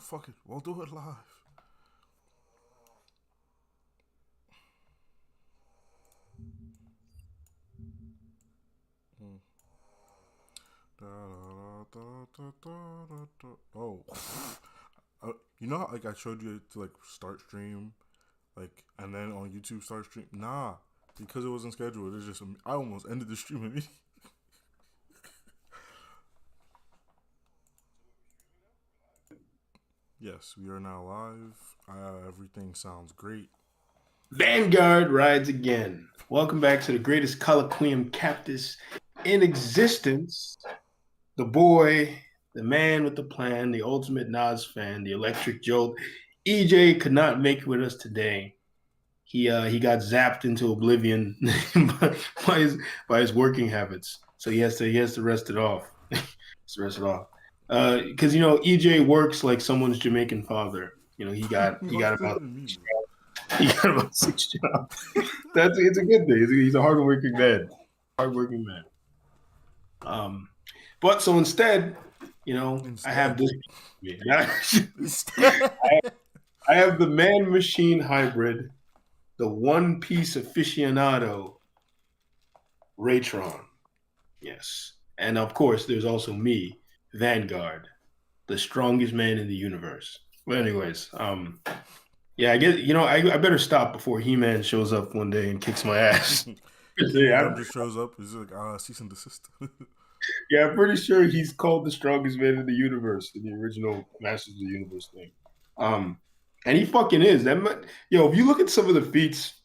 fuck it. We'll do it live. Hmm. Oh, you know how like I showed you to like start stream, like and then on YouTube start stream. Nah, because it wasn't scheduled. It's just I almost ended the stream immediately. Yes, we are now live. Everything sounds great. Vanguard rides again. Welcome back to the greatest colloquium cactus in existence. The boy, the man with the plan, the ultimate Nas fan, the electric jolt. EJ could not make it with us today. He got zapped into oblivion by his working habits. So he has to rest it off. to rest it off. Because EJ works like someone's Jamaican father. He got What does about it mean, bro? he got about 6 jobs. It's a good thing. He's a hardworking man. Hardworking man. But so instead, I have Instead, this. instead. I have the man machine hybrid, the one piece aficionado, Raytron. Yes. And of course, there's also me, Vanguard, the strongest man in the universe. But anyways, yeah, I guess I better stop before He-Man shows up one day and kicks my ass. Kingdom yeah, just shows up. Is like cease and desist. yeah, I'm pretty sure he's called the strongest man in the universe in the original Masters of the Universe thing. Um, and he fucking is. If you look at some of the feats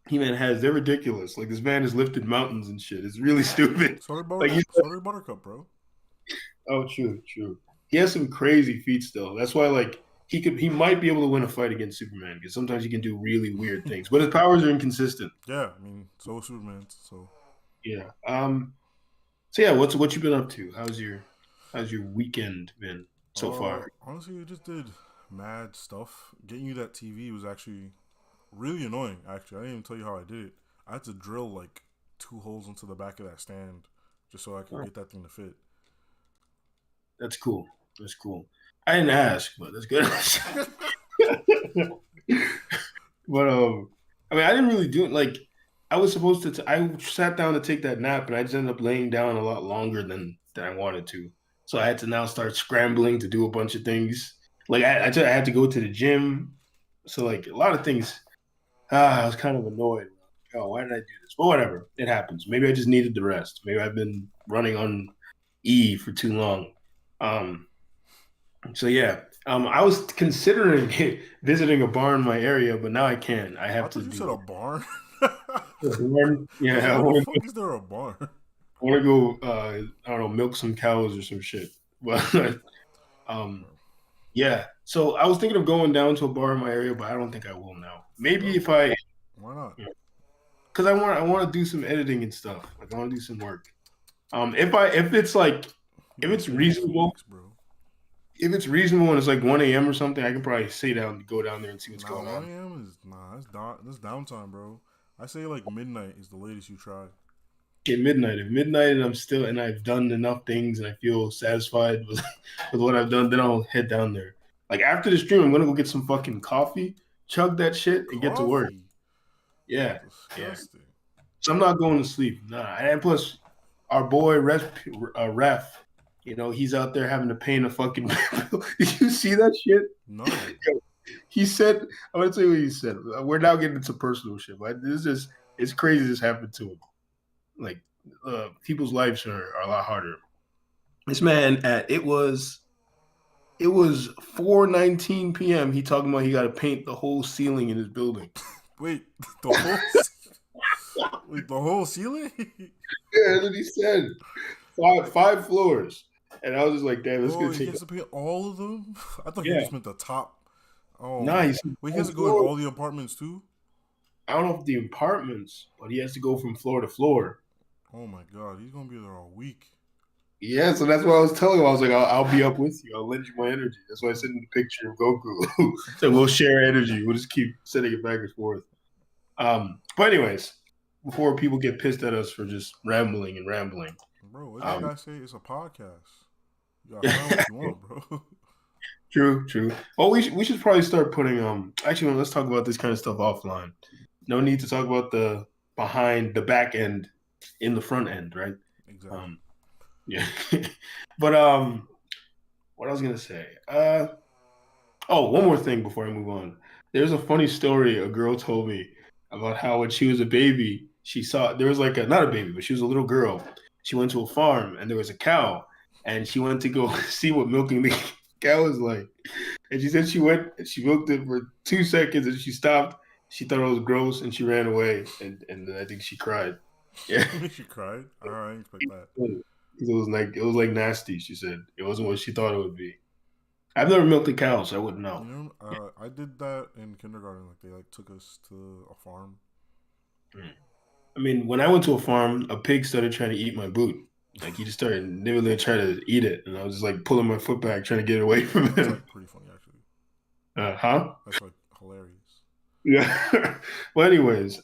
He-Man has, they're ridiculous. Like this man has lifted mountains and shit. It's really stupid. Like Sorry, Buttercup, bro. oh, true, true. He has some crazy feats though. That's why like he might be able to win a fight against Superman because sometimes he can do really weird things, but his powers are inconsistent. Yeah, I mean, so is Superman. So Yeah. So yeah, what you been up to? How's your weekend been so far? honestly, we just did mad stuff. Getting you that TV was actually really annoying. Actually, I didn't even tell you how I did it. I had to drill like 2 holes into the back of that stand just so I could Oh, get that thing to fit. that's cool. That's cool. I didn't ask, but that's good. but I mean, I didn't really do it. Like, I was supposed to. I sat down to take that nap, and I just ended up laying down a lot longer than I wanted to. So I had to now start scrambling to do a bunch of things. Like, I had to go to the gym. So like a lot of things. I was kind of annoyed. Oh, why did I do this? But whatever, it happens. Maybe I just needed the rest. Maybe I've been running on E for too long. Um, so yeah, I was considering visiting a bar in my area, but now I can't. I I have to thought you said a do barn. one. I was Yeah, like, I where the want fuck is there a barn? to go. I don't know, milk some cows or some shit. But um, yeah. So I was thinking of going down to a bar in my area, but I don't think I will now. Maybe Go. if I, Why not? because I want to do some editing and stuff. Like I want to do some work. If it's like You've if been it's saying this for reasonable, weeks, bro. if it's reasonable and it's like 1 a.m. or something, I can probably go down there and see what's Nah, going 1 on. a.m. is that's downtime, bro. I say like midnight is the latest you try. At midnight. If midnight and I've done enough things and I feel satisfied with with what I've done, then I'll head down there. Like after the stream, I'm gonna go get some fucking coffee, chug that shit, and get to work. Coffee, Yeah, yeah. disgusting. So I'm not going to sleep. Nah. And plus, our boy Ref, he's out there having to paint a fucking. Did you see that shit? No, He said, I'm gonna tell you what he said. We're now getting into personal shit. But this is it's crazy this happened to him. Like people's lives are a lot harder. This man it was 4:19 p.m. He talking about he got to paint the whole ceiling in his building. wait, the whole wait the whole ceiling. Yeah, that's what he said. Five floors, and I was just like, damn, it's Oh, gonna he take. has to paint all of them. I thought he Yeah, just meant the top. Oh my! nice. Wait, he has Five to go in floors. all the apartments too. I don't know if the apartments, but he has to go from floor to floor. Oh my god, he's gonna be there all week. Yeah, so that's what I was telling him. I was like, I'll be up with you. I'll lend you my energy. That's why I sent him the picture of Goku. So we'll share energy. We'll just keep sending it back and forth. But anyways, before people get pissed at us for just rambling and rambling, Bro, what that um, guy say? It's a podcast. You gotta find what you want, bro. True, true. Oh, we should probably start putting actually let's talk about this kind of stuff offline. No need to talk about the behind the back end in the front end, right? Exactly. Um yeah. But what I was gonna say. Oh, one more thing before I move on. There's a funny story a girl told me about how when she was a baby, she saw there was like a not a baby, but she was a little girl. She went to a farm and there was a cow, and she went to go see what milking the cow is like. And she said she went and she milked it for 2 seconds and she stopped. She thought it was gross and she ran away. And then I think she cried. Yeah. She cried. I didn't expect that. It was like nasty, she said. It wasn't what she thought it would be. I've never milked a cow, so I wouldn't You know. know, I did that in kindergarten. Like they like took us to a farm. I mean, when I went to a farm, a pig started trying to eat my boot. Like he just started nibbling, trying to eat it, and I was just like pulling my foot back, trying to get away from That's him. like pretty funny actually. Huh? That's like hilarious. Yeah. Well, anyways,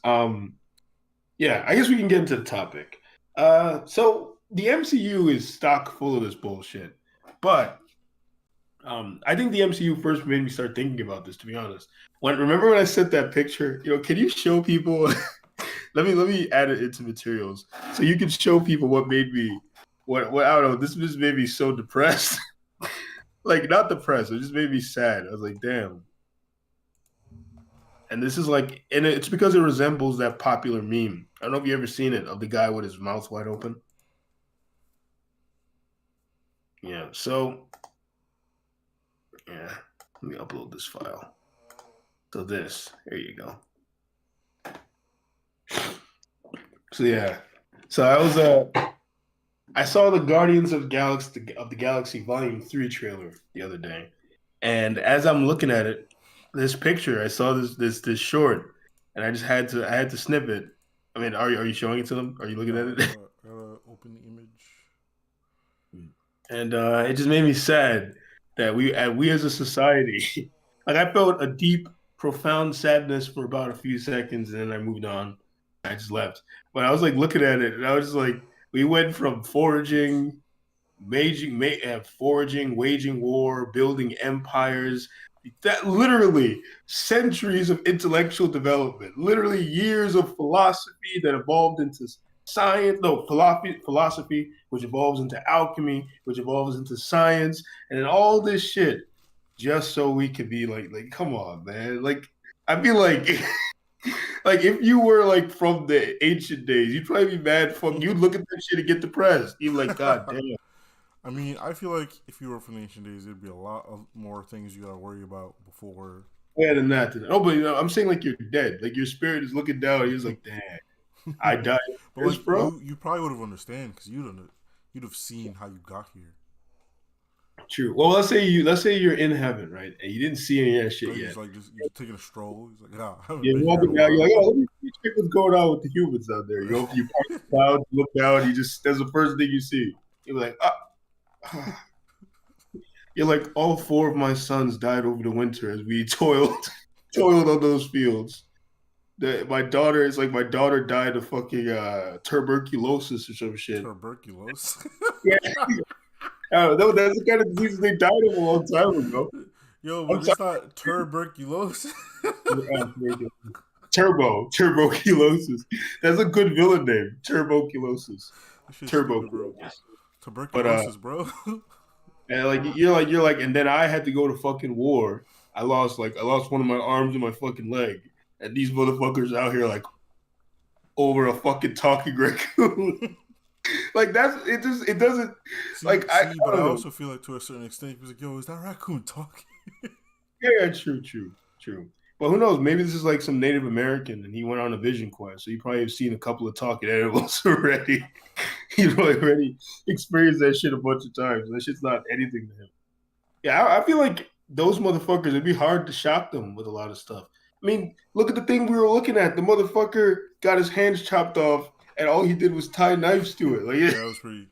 yeah, I guess we can get into the topic. So the MCU is stock full of this bullshit, but I think the MCU first made me start thinking about this. To be honest, remember when I sent that picture? Can you show people? let me add it into materials so you can show people what made me what I don't know. This just made me so depressed. Like not depressed, it just made me sad. I was like, damn. And this is like, and it's because it resembles that popular meme. I don't know if you ever seen it of the guy with his mouth wide open. Yeah. So yeah, let me upload this file. So here you go. So yeah, so I saw the Guardians of the Galaxy Volume 3 trailer the other day, and as I'm looking at it, this picture, I saw this short, and I had to snip it. I mean, are you showing it to them? Are you looking at it? Gotta open the image. And it just made me sad that we as a society, like I felt a deep, profound sadness for about a few seconds, and then I moved on. I just left. But I was like looking at it, and I was just like, we went from foraging, waging war, building empires. That literally centuries of intellectual development, literally years of philosophy that evolved into science, no, philosophy, which evolves into alchemy, which evolves into science, and then all this shit just so we could be like, come on, man. Like, I feel like like if you were like from the ancient days, you'd probably be mad fuck. You'd look at that shit and get depressed. You'd be like, God damn. I mean, I feel like if you were from the ancient days, there'd be a lot of more things you gotta worry about before. Yeah, than that. Oh, but I'm saying like you're dead. Like your spirit is looking down. He's like, damn, I died But first, like bro. you probably would have understand because you'd have seen how you got here. True. Well, let's say you're in heaven, right? And you didn't see any of that shit Like yet. you just taking a stroll. He's like, nah, I haven't You're been here in a walking down. You're while. like, oh, let me check what's going on with the humans out there. You park the clouds, look down. That's the first thing you see. You're like, ah. You're like, all four of my sons died over the winter as we toiled on those fields. My daughter died of fucking tuberculosis or some shit. Tuberculosis. Yeah, that's the kind of disease they died of a long time ago. Yo, I'm but sorry, it's not tuberculosis. turboculosis. That's a good villain name, turboculosis. This shit's stupid, bro. Turboculosis. But Tuberculosis, bro. and like you're like, and then I had to go to fucking war. I lost one of my arms and my fucking leg, and these motherfuckers out here like over a fucking talking raccoon. Like that's it. Just it doesn't like I But I don't know. also feel like to a certain extent, he was like, "Yo, is that raccoon talking?" Yeah, true. But who knows? Maybe this is like some Native American, and he went on a vision quest, so he probably have seen a couple of talking animals already. He already experienced that shit a bunch of times. That shit's not anything to him. Yeah, I feel like those motherfuckers. It'd be hard to shock them with a lot of stuff. I mean, look at the thing we were looking at. The motherfucker got his hands chopped off, and all he did was tie knives to it. Like, Yeah,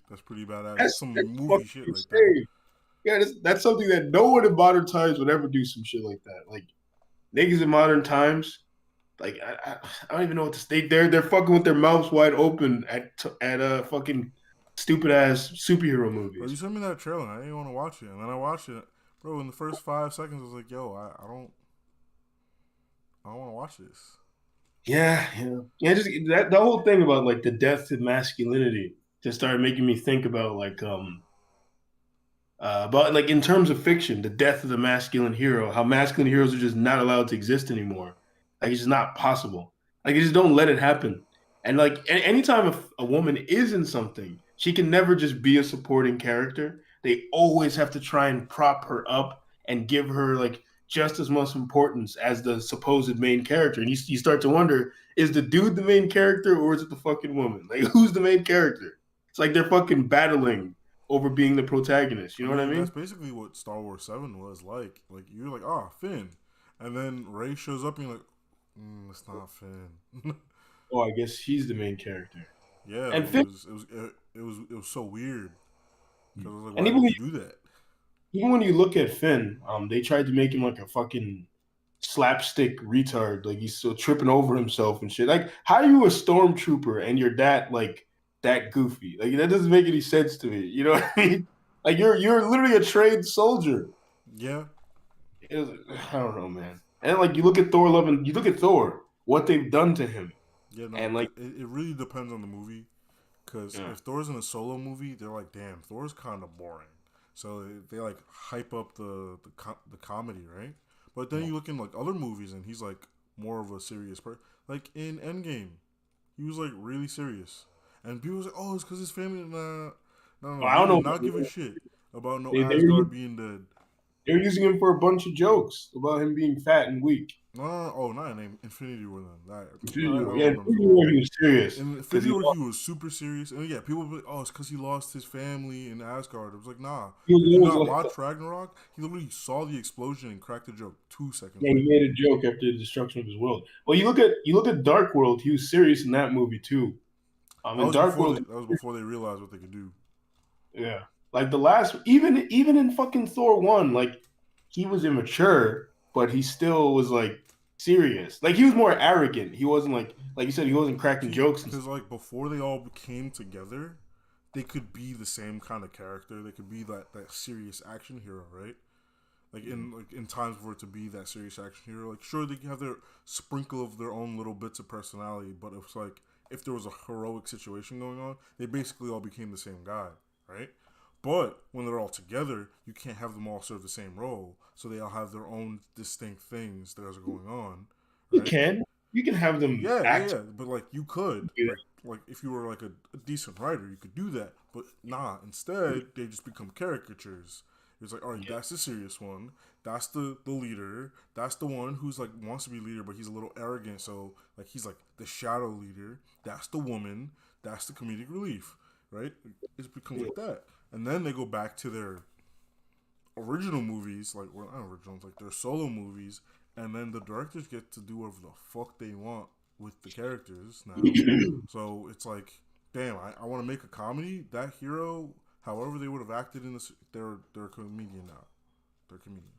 that's pretty badass. That's some that's movie fucking shit right there. insane. Yeah, that's something that no one in modern times would ever do some shit like that. Like niggas in modern times, like I don't even know what to state. They're fucking with their mouths wide open at fucking stupid ass superhero Bro, movies. you sent me that trailer. I didn't want to watch it, and then I watched it. bro. In the first 5 seconds, I was like, yo, I don't want to watch this. Yeah, yeah, yeah. Just that the whole thing about like the death of masculinity just started making me think about about like in terms of fiction, the death of the masculine hero, how masculine heroes are just not allowed to exist anymore. Like it's just not possible. Like you just don't let it happen. And like anytime a woman is in something, she can never just be a supporting character. They always have to try and prop her up and give her like just as much importance as the supposed main character. And you start to wonder, is the dude the main character or is it the fucking woman? Like who's the main character? It's like they're fucking battling over being the protagonist. You I know what I mean, that's mean? basically what Star Wars Seven was like. Like you're like, ah, Finn, and then Ray shows up, and you're like, it's not Finn. Oh, I guess she's the main character. Yeah, And like Finn, it was so weird because I was like, and why would you do that? even when you look at Finn, they tried to make him like a fucking slapstick retard. Like he's still tripping over himself and shit. Like, how are you a stormtrooper and you're that goofy? Like that doesn't make any sense to me. You know what I mean? Like you're literally a trained soldier. Yeah, It was, I don't know, man. And like you look at Thor, Love and you look at Thor, what they've done to him, yeah, no, and like it really depends on the movie. Because yeah, if Thor's in a solo movie, they're like, damn, Thor's kind of boring. So they like hype up the comedy, right? But then yeah. you look in like other movies, and he's like more of a serious person. Like in Endgame, he was like really serious, and people was like, oh, it's because his family. Nah, no, I he don't did know. not give a shit about no They Asgard being dead. they're using him for a bunch of jokes about him being fat and weak. No, no, no, oh, not in Infinity War then. I Yeah, don't in remember the Infinity movie. War he was serious In because Infinity War, he was super serious, and yeah, people would be like, "Oh, it's because he lost his family in Asgard." It was like, nah. he Did you was not like watch Ragnarok? He literally saw the explosion and cracked a joke 2 seconds yeah, he later. made a joke after the destruction of his world. Well, you look at Dark World, he was serious in that movie too. In Dark World, That was before they realized what they could do. yeah, like the last even in fucking Thor one, like he was immature, but he still was like serious. Like he was more arrogant. He wasn't like you said, he wasn't cracking See, jokes and because stuff. like before they all came together, they could be the same kind of character. They could be that serious action hero, right? Like in times for it to be that serious action hero, like sure they can have their sprinkle of their own little bits of personality, but it's like if there was a heroic situation going on, they basically all became the same guy, right? But when they're all together, you can't have them all serve the same role, so they all have their own distinct things that are going on, You right? can you can have them Yeah, yeah, act. yeah. But like you could, like if you were like a decent writer, you could do that. But nah, instead they just become caricatures. It's like, all right, Yeah, that's the serious one. That's the leader. That's the one who's like wants to be leader, but he's a little arrogant. So like he's like the shadow leader. That's the woman. That's the comedic relief, right? It becomes yeah. like that, and then they go back to their original movies, like well, not originals, like their solo movies, and then the directors get to do whatever the fuck they want with the characters now. So it's like, damn, I want to make a comedy. That hero, however they would have acted in this, they're a comedian now. They're a comedian.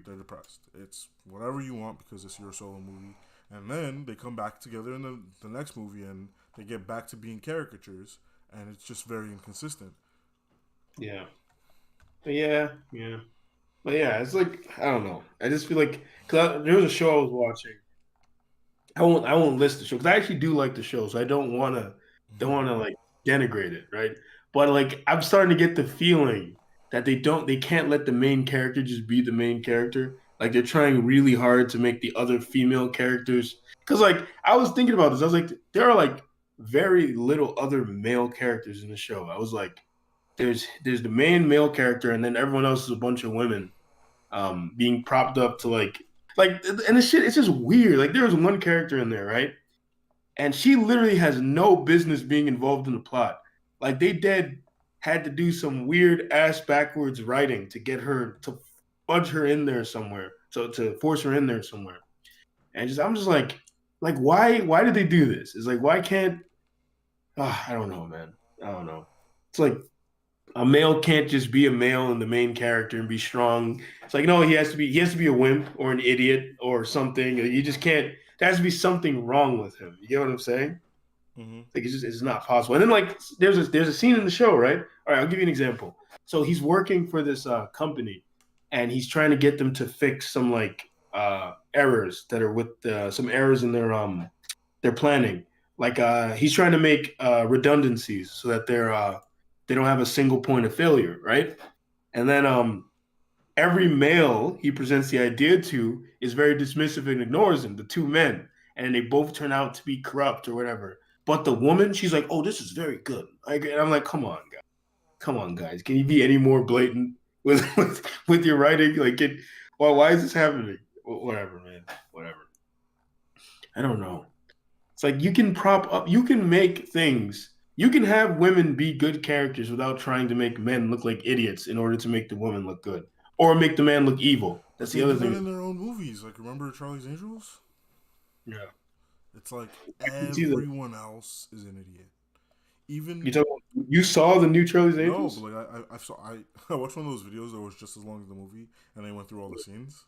They're depressed. It's whatever you want because it's your solo movie. And then they come back together in the next movie and they get back to being caricatures, and it's just very inconsistent. Yeah. Yeah, yeah. But yeah, it's like I don't know. I just feel like because there was a show I was watching. I won't list the show because I actually do like the show, so I don't wanna like denigrate it, right? But like I'm starting to get the feeling that they can't let the main character just be the main character. Like they're trying really hard to make the other female characters. Because like I was thinking about this, I was like, there are like very little other male characters in the show. I was like, there's the main male character, and then everyone else is a bunch of women being propped up to like and the shit it's just weird. Like there was one character in there, right? And she literally has no business being involved in the plot. Like they dead had to do some weird ass backwards writing to get her to fudge her in there somewhere. So to force her in there somewhere. And just I'm just like why did they do this? It's like why can't I don't know, man. I don't know. It's like a male can't just be a male and the main character and be strong. It's like no, he has to be a wimp or an idiot or something. You just can't. There has to be something wrong with him. You get what I'm saying? Mm-hmm. Like it's not possible. And then like there's a scene in the show, right? All right, I'll give you an example. So he's working for this company, and he's trying to get them to fix some like errors that are with some errors in their planning. Like he's trying to make redundancies so that they don't have a single point of failure, right? And then every male he presents the idea to is very dismissive and ignores him, the two men, and they both turn out to be corrupt or whatever. But the woman, she's like, "Oh, this is very good." And I'm like, come on, guys, can you be any more blatant with your writing? Like, why is this happening? Whatever, man, whatever. I don't know. It's like you can prop up, you can make things, you can have women be good characters without trying to make men look like idiots in order to make the woman look good or make the man look evil. But That's the they other do that thing. in their own movies. Like, remember Charlie's Angels? Yeah, It's like I can see that. everyone else is an idiot. Even You saw the new Charlie's no, but Angels? like I saw I watched one of those videos that was just as long as the movie, and they went through all the scenes.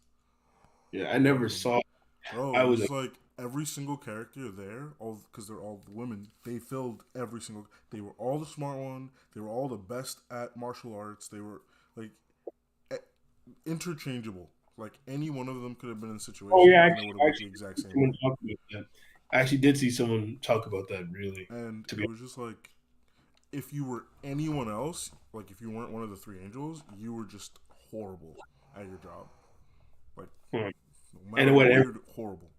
Yeah, I never Um, saw. Bro, I it was was like every single character there, all because they're all women. They filled every single. They were all the smart one. They were all the best at martial arts. They were like e- interchangeable. Like any one of them could have been in a oh yeah, situation, and it would have looked the exact same way. someone talk about that. I actually did see someone talk about that. Really, And to it be was just like if you were anyone else, like if you weren't one of the three angels, you were just horrible at your job. Like honest. no matter And what? what, you're horrible.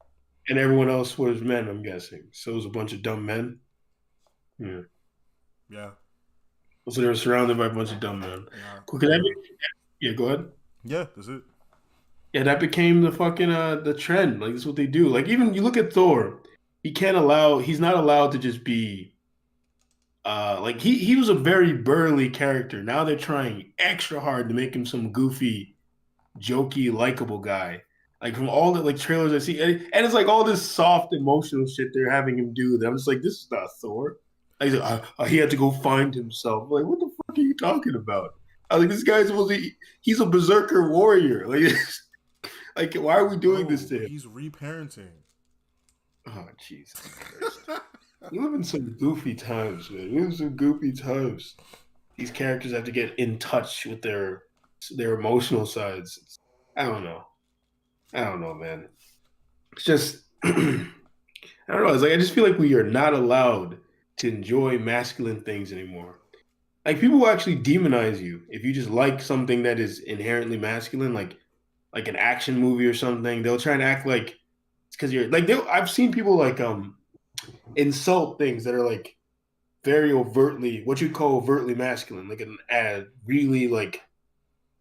And everyone else was men. I'm guessing. So it was a bunch of dumb men. Yeah. Yeah, So they were surrounded by a bunch of dumb men. yeah, Cool. pretty much. Yeah, go ahead. Yeah, that's it. Yeah, that became the fucking the trend. Like that's what they do. Like even you look at Thor, he's not allowed to just be like he was a very burly character. Now they're trying extra hard to make him some goofy, jokey, likable guy. Like from all the like trailers I see, and it's like all this soft emotional shit they're having him do. That I'm just like, this is not Thor. Like, he had to go find himself. Like, what the fuck are you talking about? I was like, this guy's supposed to. He's a berserker warrior. Like, like, why are we doing this Bro, to him? he's reparenting. Oh, Jesus Christ. We live in some goofy times, man. We live in some goofy times. These characters have to get in touch with their emotional sides. I don't know. I don't know, man. It's just I don't know. It's like I just feel like we are not allowed to enjoy masculine things anymore. Like people will actually demonize you if you just like something that is inherently masculine, like an action movie or something. They'll try and act like it's because you're like I've seen people like insult things that are like very overtly what you call overtly masculine, like an ad really like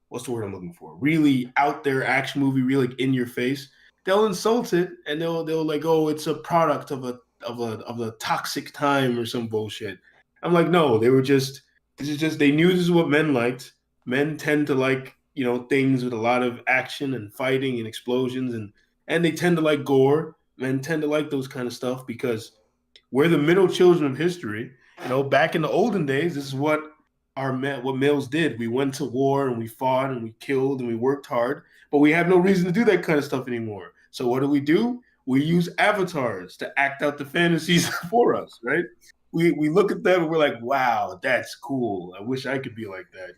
what's the word I'm looking for? Really out there action movie, really like in your face. They'll insult it and they'll like, oh, it's a product of a toxic time or some bullshit. I'm like, no, they were just this is just they knew this is what men liked. Men tend to like, things with a lot of action and fighting and explosions and they tend to like gore. Men tend to like those kind of stuff because we're the middle children of history. Back in the olden days, this is what males did. We went to war and we fought and we killed and we worked hard, but we have no reason to do that kind of stuff anymore. So what do? We use avatars to act out the fantasies for us, right? We look at them and we're like, wow, that's cool. I wish I could be like that.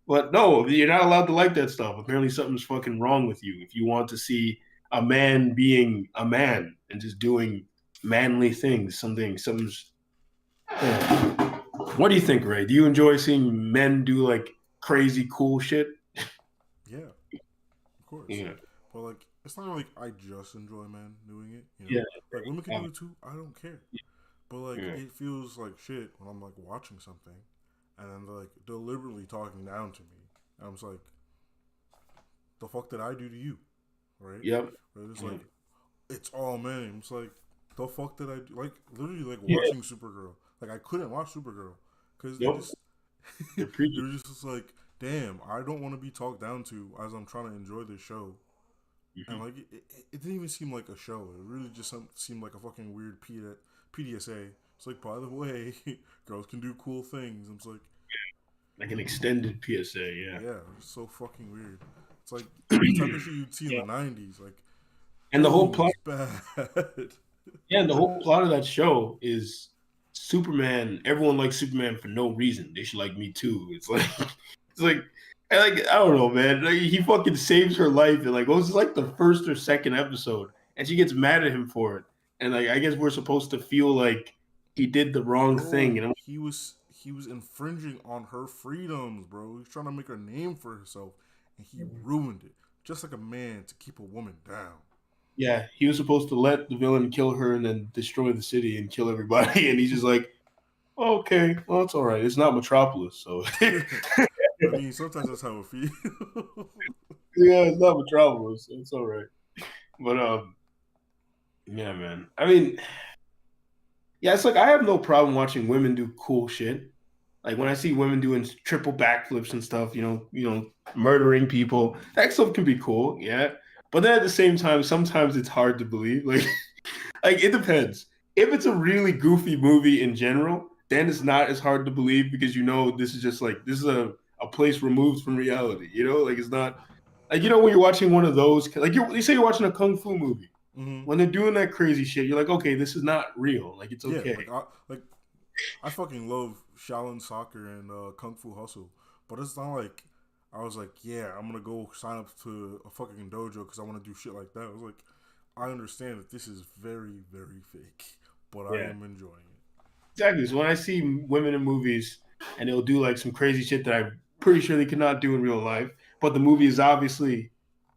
But no, you're not allowed to like that stuff. Apparently, something's fucking wrong with you if you want to see a man being a man and just doing manly things. Something's. Yeah. What do you think, Ray? Do you enjoy seeing men do like crazy cool shit? Yeah, of course. Yeah, But like, it's not like I just enjoy men doing it. yeah, Like women can do it too. I don't care. But like, yeah. it feels like shit when I'm like watching something, and then they're like deliberately talking down to me. And I'm just like, the fuck did I do to you, right? Yep. Where it's like, it's all men. It's like, the fuck did I do? Like literally, like Yeah. watching Supergirl. Like I couldn't watch Supergirl because they Yep. just They're they preaching. were just like, damn, I don't want to be talked down to as I'm trying to enjoy this show. And Mhm. like, it didn't even seem like a show. It really just seemed like a fucking weird PDSA. It's like, by the way, girls can do cool things. I'm just like, Like an extended PSA. Yeah. yeah, it's so fucking weird. It's like the type of shit you'd see in Yeah. the '90s. Like, And the whole ooh, plot. it's bad. Yeah, and the whole plot of that show is Superman. Everyone likes Superman for no reason. They should like me too. It's like, it's like And like, I don't know, man. Like, he fucking saves her life and like, it was like the first or second episode, and she gets mad at him for it. And like, I guess we're supposed to feel like he did the wrong thing. Bro, And I'm he was infringing on her freedoms, bro. He's trying to make a name for herself, and he like, ruined it. Just like a man to keep a woman down. yeah, he was supposed to let the villain kill her and then destroy the city and kill everybody. And he's just like, oh, okay, well, it's all right. It's not Metropolis, so I mean, sometimes that's how it feels. yeah, it's not Metropolis. So it's all right. But yeah, man. I mean, yeah, it's like I have no problem watching women do cool shit. Like when I see women doing triple backflips and stuff, murdering people, that stuff can be cool, yeah. But then at the same time, sometimes it's hard to believe. Like it depends. If it's a really goofy movie in general, then it's not as hard to believe because this is just like this is a place removed from reality. Like it's not like when you're watching one of those, like you say you're watching a kung fu movie. Hmm. When they're doing that crazy shit, you're like, okay, this is not real. Like it's Yeah, okay. I fucking love Shaolin Soccer and Kung Fu Hustle, but it's not like I was like, yeah, I'm gonna go sign up to a fucking dojo because I want to do shit like that. I was like, I understand that this is very, very fake, but I Yeah. am enjoying it. Exactly. So when I see women in movies and they'll do like some crazy shit that I'm pretty sure they could not do in real life, but the movie is obviously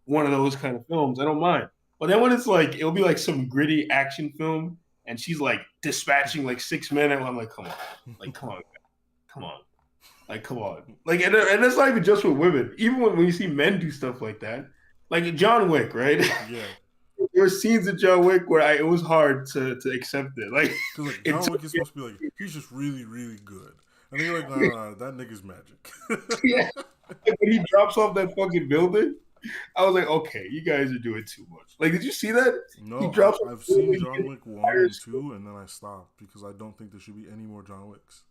one of those kind of films, I don't mind. But then when it's like it'll be like some gritty action film and she's like dispatching like 6 men, and I'm like, come on, like come on, like come on, like and that's not even just with women. Even when you see men do stuff like that, like John Wick, right? Yeah, There were scenes in John Wick where it was hard to accept it. Like because like it John took Wick is supposed to be like he's just really, really good, and then you're like, nah, that nigga's magic. yeah. Like, when he drops off that fucking building, I was like, okay, you guys are doing too much. Like, did you see that? He No, drops off I've the seen building, he John gets Wick 1 fire and escape. 2, and then I stopped because I don't think there should be any more John Wicks.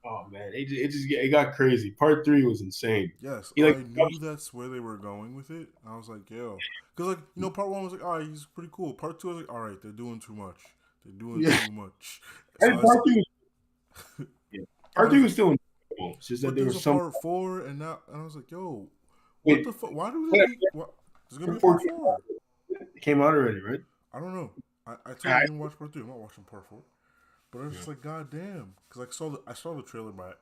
Oh man, it got crazy. Part 3 was insane. Yes, He like I knew that's where they were going with it. I was like, yo, because like part one was like, all right, he's pretty cool. Part two, I was like, all right, they're doing too much. They're doing yeah. too much. So And part 3 yeah. I Part was 3 like, was still incredible. It's just that but there there's was a some part four, and I was like, yo, what wait, the fuck? Why do they what keep? What? There's gonna be a part part 4 four. came out already, right? I don't know. I told you I, I didn't watch part three. I'm not watching part four. But I was yeah. just like, god damn, because I saw the trailer by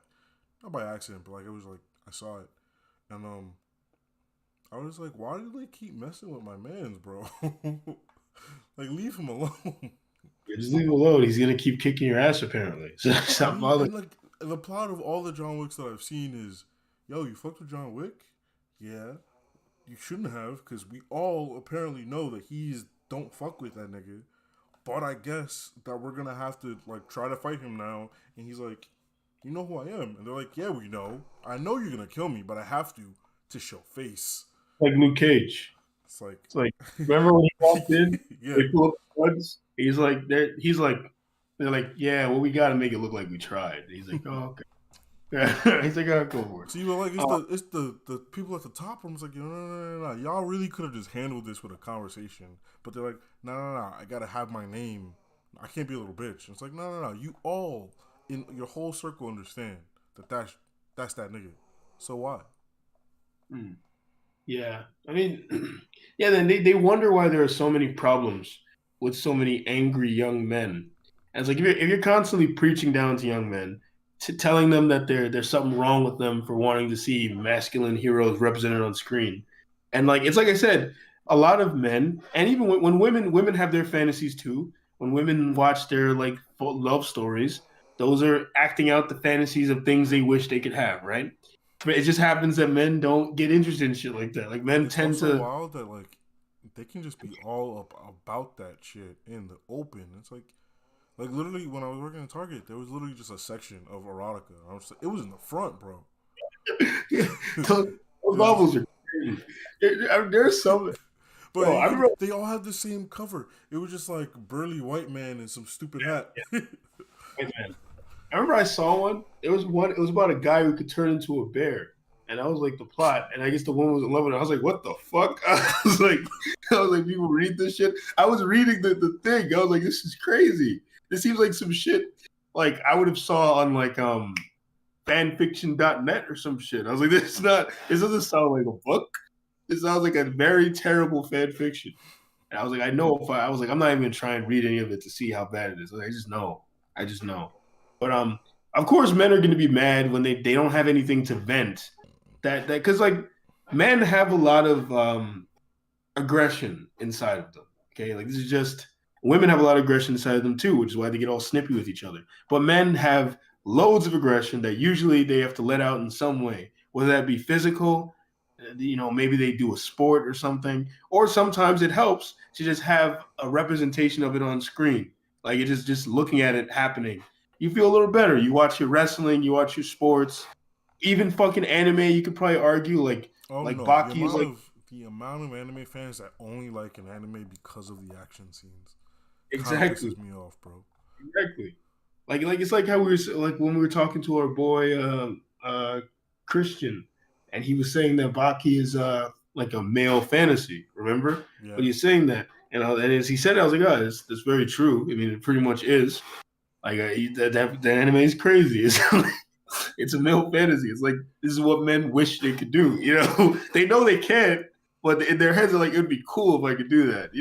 not by accident, but like it was like I saw it, and I was like, why do they keep messing with my man's, bro? Like, leave him alone. Just leave him alone. He's gonna keep kicking your ass apparently. So I stop mean, bothering. and like the plot of all the John Wicks that I've seen is, yo, you fucked with John Wick? Yeah, you shouldn't have, because we all apparently know that he's don't fuck with that nigga. But I guess that we're gonna have to like try to fight him now. And he's like, you know who I am? And they're like, yeah, we know. I know you're gonna kill me, but I have to show face. Like Luke Cage. It's like, It's like remember when he walked in, yeah. they pull up the plugs. They're like, yeah, well, we got to make it look like we tried. He's like, oh, okay. Yeah. He's like, I'll go for it. See, but like Uh, it's the people at the top. I'm just like, no, no, no, no, no. Y'all really could have just handled this with a conversation, but they're like, no, no, no. I gotta have my name. I can't be a little bitch. It's like, no, no, no. You all in your whole circle understand that that's that nigga. So why? hmm. Yeah. I mean, yeah, then they wonder why there are so many problems with so many angry young men. And it's like if you're constantly preaching down to young men, telling them that there's something wrong with them for wanting to see masculine heroes represented on screen. And like it's like I said, a lot of men, and even when women have their fantasies too, when women watch their like love stories, those are acting out the fantasies of things they wish they could have, right? But it just happens that men don't get interested in shit like that. Like men It's tend also to, wild that like they can just be all up about that shit in the open. It's like literally when I was working at Target, there was literally just a section of erotica. I was like, it was in the front, bro. those It was, novels are crazy. There's some. but Oh, I remember. they all had the same cover. It was just like burly white man in some stupid hat. Man, I remember I saw one. It was one. It was about a guy who could turn into a bear, and that was like the plot. And I guess the woman was in love with it. I was like, "What the fuck?" I was like, people read this shit. I was reading the thing. I was like, "This is crazy. This seems like some shit like I would have saw on like fanfiction.net or some shit. I was like, this doesn't sound like a book. This sounds like a very terrible fan fiction. And I was like, I was like, I'm not even gonna try and read any of it to see how bad it is. Like, I just know. I just know. But of course men are gonna be mad when they don't have anything to vent. That because like men have a lot of aggression inside of them. Okay, like this is just women have a lot of aggression inside of them too, which is why they get all snippy with each other. But men have loads of aggression that usually they have to let out in some way, whether that be physical, maybe they do a sport or something, or sometimes it helps to just have a representation of it on screen. Like it just looking at it happening, you feel a little better. You watch your wrestling, you watch your sports, even fucking anime. You could probably argue Oh like no, Baki is like the amount of anime fans that only like an anime because of the action scenes kind of exactly pisses me off, bro. exactly like it's like how we were like when we were talking to our boy Christian, and he was saying that Baki is like a male fantasy. Remember? Yeah, But he's saying that, and as he said, I was like, oh, that's very true. I mean, it pretty much is. Like that anime is crazy. It's a male fantasy. It's like this is what men wish they could do. They know they can't, but in their heads are like, it would be cool if I could do that.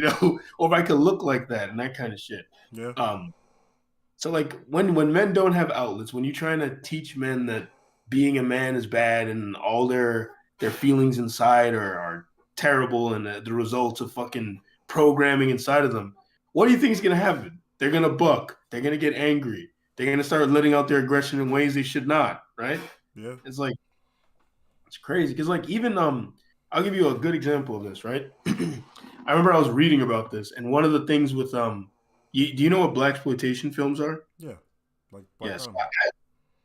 Or if I could look like that and that kind of shit. yeah. So like when men don't have outlets, when you're trying to teach men that being a man is bad and all their feelings inside are terrible and the results of fucking programming inside of them, what do you think is gonna happen? They're gonna buck. They're gonna get angry. They're gonna start letting out their aggression in ways they should not. Right? Yeah. It's like it's crazy because like even I'll give you a good example of this. Right? I remember I was reading about this, and one of the things with do you know what blaxploitation films are? Yeah. Like Black Yes. Adam.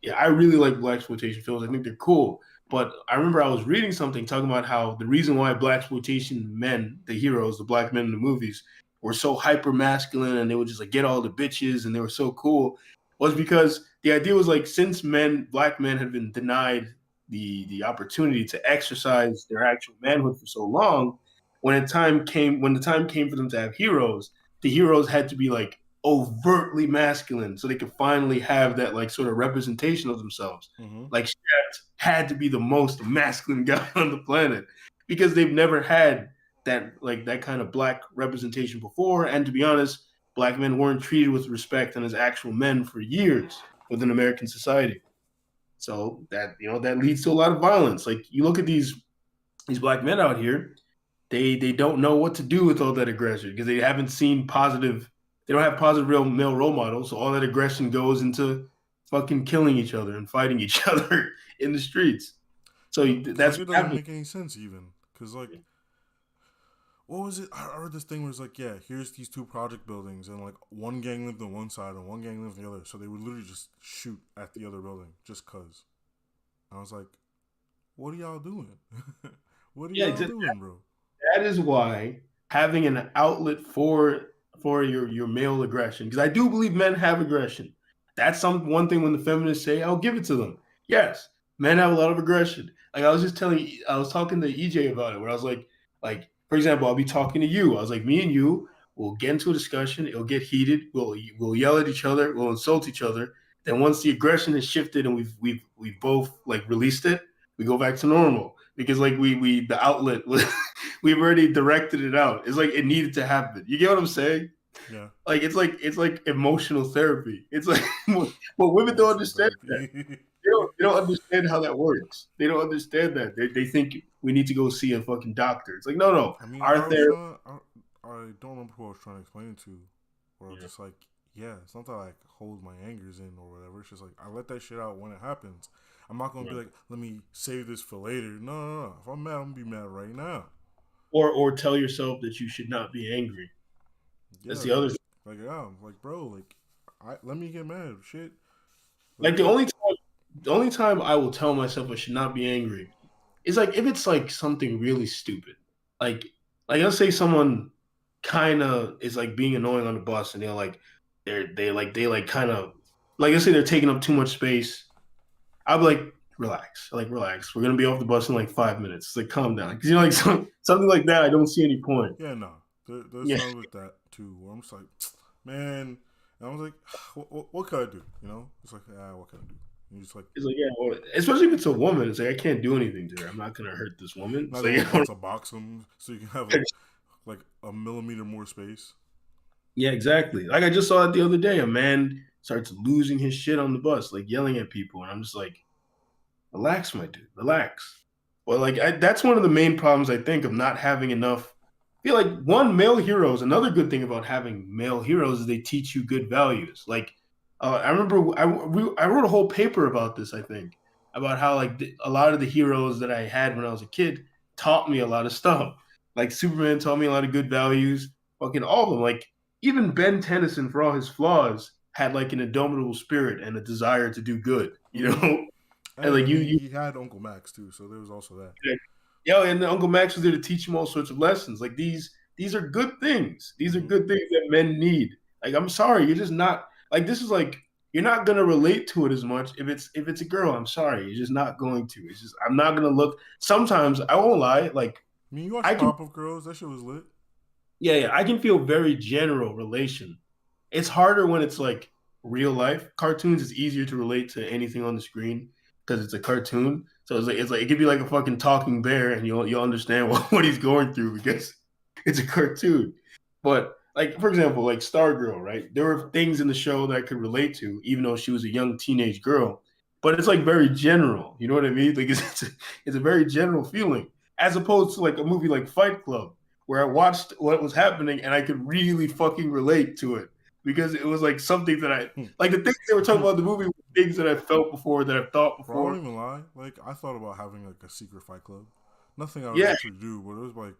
Yeah, I really like blaxploitation films. I think they're cool. But I remember I was reading something talking about how the reason why blaxploitation men, the heroes, the black men in the movies, were so hyper masculine and they would just like get all the bitches and they were so cool was because the idea was like since black men had been denied the opportunity to exercise their actual manhood for so long, when the time came for them to have heroes, the heroes had to be like overtly masculine so they could finally have that like sort of representation of themselves. Mm-hmm. Like Shaft had to be the most masculine guy on the planet because they've never had that kind of black representation before. And to be honest, black men weren't treated with respect and as actual men for years within American society. So that leads to a lot of violence. Like you look at these black men out here, they don't know what to do with all that aggression because they haven't seen positive. They don't have positive real male role models. So all that aggression goes into fucking killing each other and fighting each other in the streets. So Because that's like it what doesn't happened. make any sense even. Because like, what was it? I heard this thing where it's like, yeah, here's these two project buildings, and like one gang lived on one side and one gang lived on the other, so they would literally just shoot at the other building just cause. I was like, what are y'all doing? What are Yeah, y'all doing, bro? that is why having an outlet for your male aggression, because I do believe men have aggression. That's one thing when the feminists say, I'll give it to them. Yes, men have a lot of aggression. Like I was talking to EJ about it, where I was like for example, I'll be talking to you. I was like, me and you will get into a discussion. It'll get heated. We'll yell at each other. We'll insult each other. Then once the aggression has shifted and we've both like released it, we go back to normal because like we the outlet was we've already directed it out. It's like it needed to happen. You get what I'm saying? Yeah, Like it's like emotional therapy. It's like but women don't emotional understand that. therapy. They don't understand how that works. They don't understand that. They think we need to go see a fucking doctor. It's like no. I mean, Our therapy. I don't remember who I was trying to explain it to, where I was Yeah. just like, yeah, it's not that I like, hold my angers in or whatever. It's just like I let that shit out when it happens. I'm not gonna be like, let me save this for later. No. If I'm mad, I'm gonna be mad right now. Or tell yourself that you should not be angry. Yeah, That's the other thing. yeah, like bro, like let me get mad. Shit, Like like the only time I will tell myself I should not be angry is like if it's like something really stupid. Like let's say someone kind of is like being annoying on the bus and they kind of like let's say they're taking up too much space. I'll be like relax. We're gonna be off the bus in like 5 minutes. It's like calm down because like something like that. I don't see any point. yeah, no. There's Yeah, times with that too where I'm just like, man. And I was like, what could I do? It's like, what can I do? And it's like It's like, yeah, well, especially if it's a woman, it's like I can't do anything to her. I'm not gonna hurt this woman. So another you one know, wants to box him so you can have like a millimeter more space. yeah, exactly. Like I just saw it the other day. A man starts losing his shit on the bus, like yelling at people, and I'm just like, relax, my dude, relax. Well, like that's one of the main problems I think of not having enough. I feel like one male heroes. Another good thing about having male heroes is they teach you good values. Like I remember I wrote a whole paper about this. I think about how like a lot of the heroes that I had when I was a kid taught me a lot of stuff. Like Superman taught me a lot of good values. Fucking all of them. Like even Ben Tennyson, for all his flaws, had like an indomitable spirit and a desire to do good. You Mm-hmm. know, and And like I mean, you he had Uncle Max too, so there was also that. yo, and Uncle Max was there to teach him all sorts of lessons. Like these are good things. These are Mm-hmm. good things that men need. Like I'm sorry, you're just not like this is like you're not gonna relate to it as much if it's a girl. I'm sorry, you're just not going to. It's just I'm not gonna look. Sometimes I won't lie. Like I mean, you watch I can Pop Up Girls, that shit was lit. yeah, I can feel very general relation. It's harder when it's like real life. Cartoons is easier to relate to anything on the screen because it's a cartoon. So it's like it could be like a fucking talking bear and you'll understand what he's going through because it's a cartoon. But like for example, like Stargirl, right? There were things in the show that I could relate to, even though she was a young teenage girl. But it's like very general. You know what I mean? Like it's a very general feeling, as opposed to like a movie like Fight Club where I watched what was happening and I could really fucking relate to it because it was like something that I like the things they were talking about in the movie were things that I felt before, that I've thought Bro, I before. don't even lie. Like, I thought about having like a secret fight club. Nothing I would Yeah. actually do, but it was like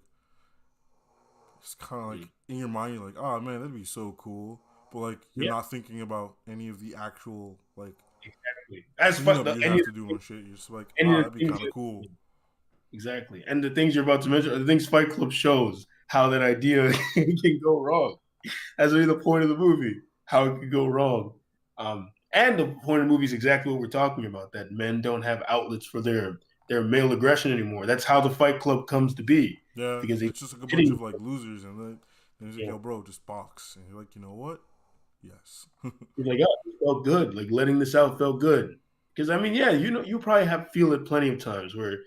it's kind of like in your mind, you're like, oh man, that'd be so cool. But like, you're Yeah, not thinking about any of the actual like exactly. As fun cleanup you'd have to do and shit. You're just like, any ah, of that'd be the things kind of cool. exactly. And the things you're about to mention are the things Fight Club shows how that idea can go wrong. That's really the point of the movie, how it could go wrong. And the point of the movie is exactly what we're talking about, that men don't have outlets for their male aggression anymore. That's how the Fight Club comes to be. Yeah, Because they it's just like a bunch hitting of like losers, and then he's like, you yo, know, bro, just box, and you're like, you know what? Yes. he's like, oh, it felt good. Like letting this out felt good. Because I mean, yeah, you know, you probably have feel it plenty of times where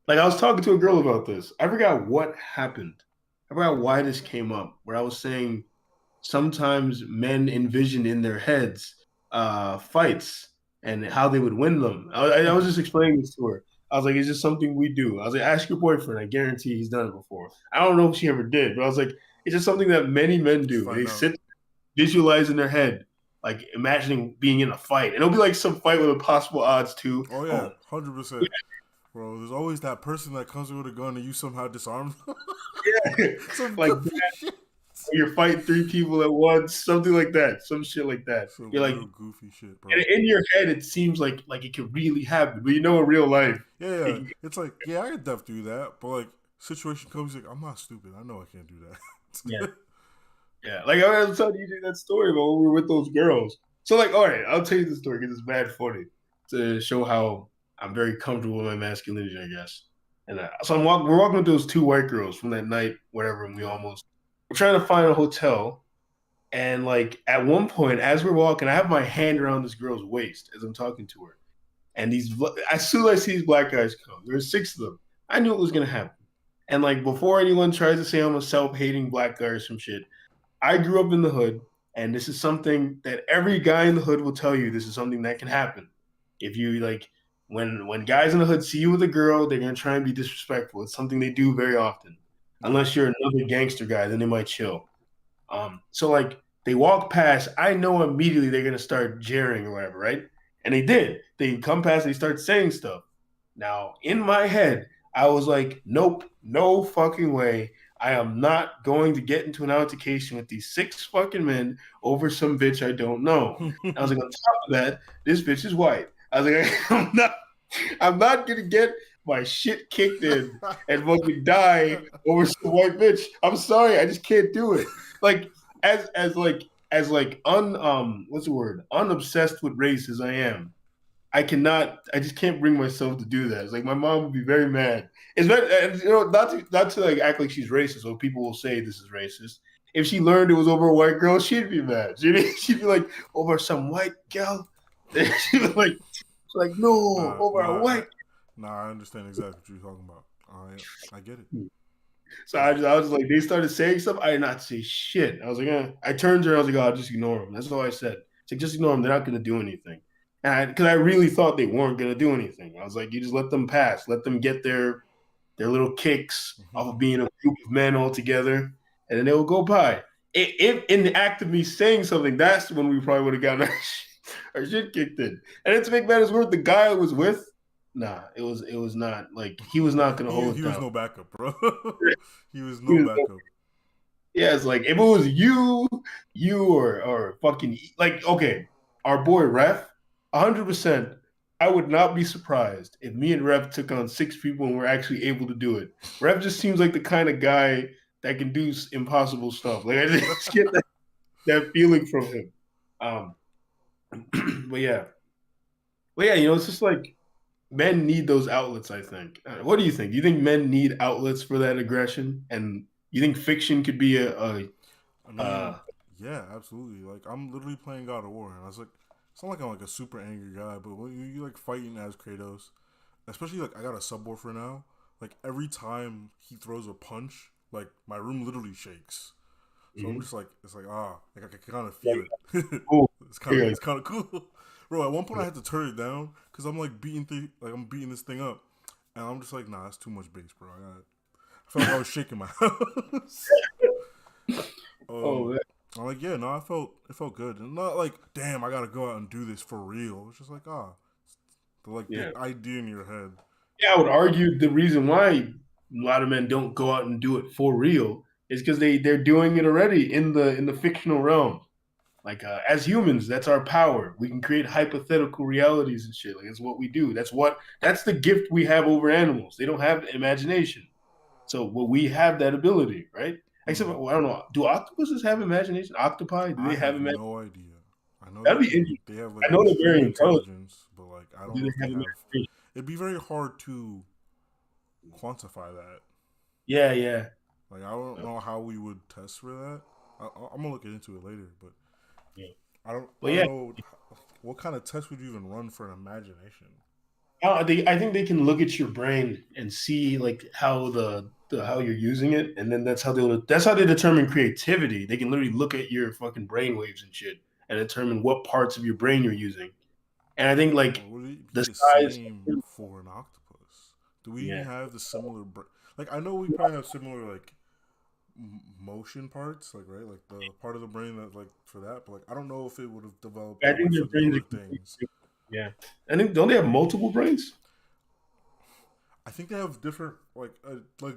like I was talking to a girl about this. I forgot what happened. I forgot why this came up, where I was saying sometimes men envision in their heads fights and how they would win them. I was just explaining this to her. I was like, it's just something we do. I was like, ask your boyfriend. I guarantee he's done it before. I don't know if she ever did, but I was like, it's just something that many men Let's do. They find out. sit, visualize in their head, like imagining being in a fight. And it'll be like some fight with impossible odds too. Oh yeah, Oh, 100%. Bro, there's always that person that comes with a gun and you somehow disarm them. yeah. Some Like goofy shit. you're fighting three people at once, something like that, some shit like that. Some You're like, real goofy shit, and bro. in your head, it seems like it could really happen, but you know, in real life, Yeah, it yeah. can, It's like, yeah, I could def do that, but like, situation comes, like, I'm not stupid. I know I can't do yeah, that. yeah. Like I was telling you that story about when we were with those girls. So like, all right, I'll tell you the story because it's bad funny to show how I'm very comfortable with my masculinity, I guess. And so we're walking with those two white girls from that night, whatever, and Yeah. we're trying to find a hotel. And like at one point, as we're walking, I have my hand around this girl's waist as I'm talking to her. And as soon as I see these black guys come, there's six of them. I knew it was gonna happen. And like before anyone tries to say I'm a self-hating black guy or some shit, I grew up in the hood, and this is something that every guy in the hood will tell you. This is something that can happen. If you like, when guys in the hood see you with a girl, they're gonna try and be disrespectful. It's something they do very often. Yeah. Unless you're another gangster guy, then they might chill. So like they walk past, I know immediately they're gonna start jeering or whatever, right? And they did. They come past and they start saying stuff. Now, in my head, I was like, nope, no fucking way. I am not going to get into an altercation with these six fucking men over some bitch I don't know. I was like, on top of that, this bitch is white. I was like, I'm not gonna get my shit kicked in and fucking die over some white bitch. I'm sorry, I just can't do it. Like as what's the word? Unobsessed with race as I am. I just can't bring myself to do that. It's like my mom would be very mad. It's very, you know, not to like act like she's racist, so people will say this is racist. If she learned it was over a white girl, she'd be mad. She'd be like, over some white girl. She'd be like, like, no, Nah, over a nah, white. I understand exactly what you're talking about. I get it. So Cause I was like, they started saying stuff. I did not say shit. I was like, I turned to her. I was like, oh, I'll just ignore them. That's all I said. It's like, just ignore them. They're not going to do anything. And because I really thought they weren't going to do anything. I was like, you just let them pass. Let them get their little kicks off of being a group of men all together, and then they will go by. If in the act of me saying something, that's when we probably would have gotten our shit kicked in. And then to make matters worse, the guy I was with, nah, it was not like he was not going to hold he it was down. no backup, bro. He was He no was backup. Yeah, it's like if it was you or fucking like okay, our boy Ref, 100%. I would not be surprised if me and Ref took on 6 people and we're actually able to do it. Ref just seems like the kind of guy that can do impossible stuff. Like I just get that feeling from him. Um, but yeah, it's just like men need those outlets. I think. What do you think? Do you think men need outlets for that aggression? And you think fiction could be I a mean, yeah, absolutely. Like I'm literally playing God of War, and I was like, it's not like I'm like a super angry guy, but when you like fighting as Kratos, especially like I got a subwoofer now. Like every time he throws a punch, like my room literally shakes. So I'm Mhm. just like, it's like like I can kind of feel it. Oh, yeah, It's kind of cool, bro. At one point I had to turn it down because I'm like I'm beating this thing up, and I'm just like, nah, that's too much bass, bro. I felt like I was shaking my house. oh, um, man. I'm like, yeah, no, it felt good, and not like, damn, I gotta go out and do this for real. It's just like, the Yeah. idea in your head. Yeah, I would argue the reason why a lot of men don't go out and do it for real is because they're doing it already in the fictional realm. Like as humans, that's our power. We can create hypothetical realities and shit. Like it's what we do. That's the gift we have over animals. They don't have imagination. So well, we have that ability, right? Except Hmm. well, I don't know. Do octopuses have imagination? Octopi? Do I they have have imagination? no idea. I know That'd that be interesting. they have I like know they're very extreme intelligent. intelligence, but like I Do don't know they if they have have. imagination? It'd be very hard to quantify that. Yeah, yeah. Like I don't know how we would test for that. I'm gonna look into it later, but Yeah. I But don't yeah, know what kind of test would you even run for an imagination. I think they can look at your brain and see like how how you're using it, and then that's how they determine creativity. They can literally look at your fucking brain waves and shit and determine what parts of your brain you're using. And I think like Or would it be the the size, same for an octopus? Do we yeah, have the similar like I know we probably have similar like motion parts, like right, like the part of the brain that like for that, but like I don't know if it would have developed I that way think their for the brains other are completely things. different. Yeah, I think don't they have multiple brains? I think they have different like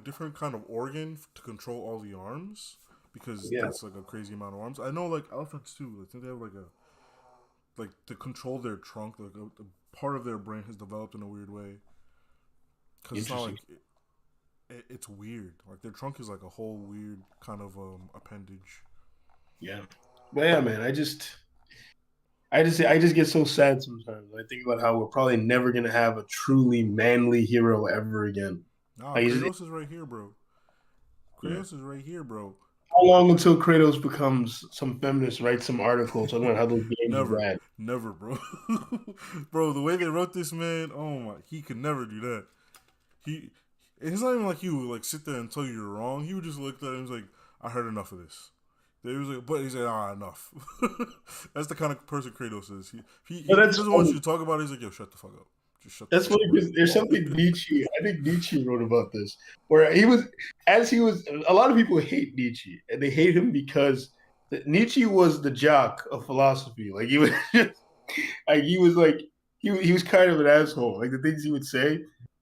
different kind of organ to control all the arms because Yeah, that's like a crazy amount of arms. I know like elephants too. I think they have like to control their trunk. Like a part of their brain has developed in a weird way because it's not interesting. like it's weird. Like their trunk is like a whole weird kind of appendage. Yeah, but yeah, man, I just get so sad sometimes. I think about how we're probably never gonna have a truly manly hero ever again. Nah, Like, Kratos is right here, bro. yeah. Kratos is right here, bro. How long until Kratos becomes some feminist writes some article talking about how those games are Never, bad? never, bro. Bro, the way they wrote this man, oh my, he could never do that. He, it's not even like he would like sit there and tell you you're wrong. He would just look at it and was like, I heard enough of this. He was like, but he said, enough. That's the kind of person Kratos is. But He that's doesn't want you funny. to talk about it. He's like, yo, shut the fuck up. Just shut the That's fuck funny up. because there's something Nietzsche. I think Nietzsche wrote about this, where he was, as he was. A lot of people hate Nietzsche, and they hate him because Nietzsche was the jock of philosophy. Like he was, he was like he was kind of an asshole. Like the things he would say,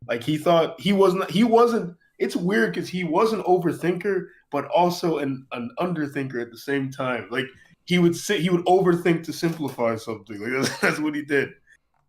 like he thought he wasn't. It's weird because he was an overthinker, but also an underthinker at the same time. Like he would overthink to simplify something. Like that's what he did.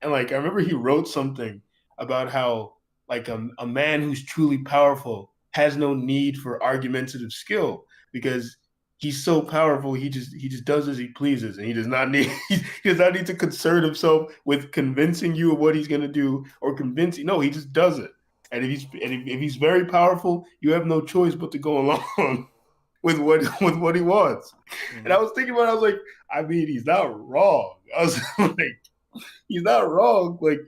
And like I remember he wrote something about how like a man who's truly powerful has no need for argumentative skill because he's so powerful he just does as he pleases and he does not need he does not need to concern himself with convincing you of what he's going to do or convincing no he just does it and if he's very powerful you have no choice but to go along with what he wants and Mm-hmm. I was thinking about it, I was like I mean he's not wrong I was like he's not wrong. Like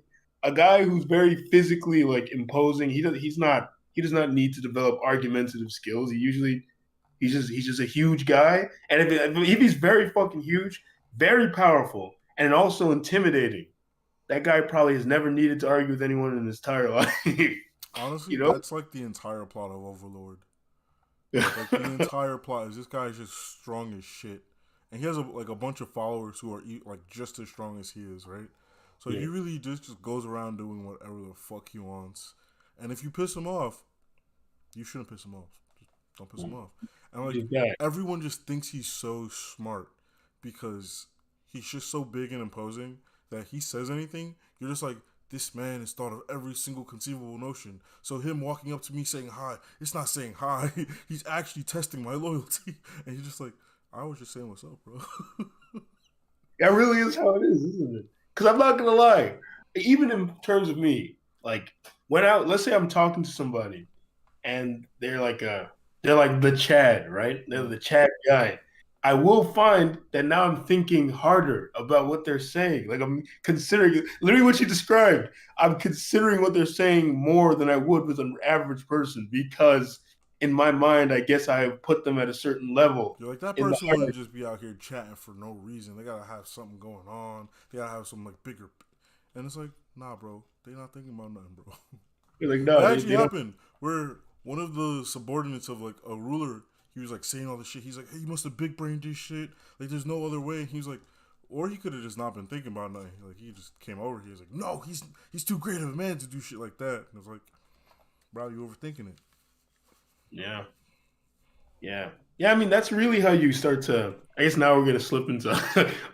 a guy who's very physically like imposing. He does not need to develop argumentative skills. He's just a huge guy, and if he's very fucking huge, very powerful, and also intimidating, that guy probably has never needed to argue with anyone in his entire life. Honestly, You know? that's like the entire plot of Overlord. Like the entire plot is this guy is just strong as shit, and he has like a bunch of followers who are like just as strong as he is, right? So Yeah. he really just goes around doing whatever the fuck he wants, and if you piss him off, you shouldn't piss him off. Just don't piss him off. And like Yeah. everyone just thinks he's so smart because he's just so big and imposing that he says anything, you're just like, this man has thought of every single conceivable notion. So him walking up to me saying hi, it's not saying hi. He's actually testing my loyalty. And he's just like, I was just saying what's up, bro. That really is how it is, isn't it? Because I'm not gonna lie, even in terms of me, like when I let's say I'm talking to somebody and they're like the Chad, right? They're Yeah. the Chad guy. I will find that now I'm thinking harder about what they're saying. Like I'm considering literally what you described. I'm considering what they're saying more than I would with an average person because in my mind, I guess I have put them at a certain level You're like, that in the person wouldn't hierarchy. just be out here chatting for no reason. They gotta have something going on. They gotta have some like bigger. And it's like, nah, bro. They not thinking about nothing, bro. You're like, That no, actually they don't. happened where one of the subordinates of like a ruler, he was like saying all this shit. He's like, hey, you must have big brained this shit. Like, there's no other way. And he was like, or he could have just not been thinking about nothing. Like, he just came over. He was like, no, he's too great of a man to do shit like that. And I was like, bro, you overthinking it. Yeah. Yeah. Yeah, I mean that's really how you start to I guess now we're gonna slip into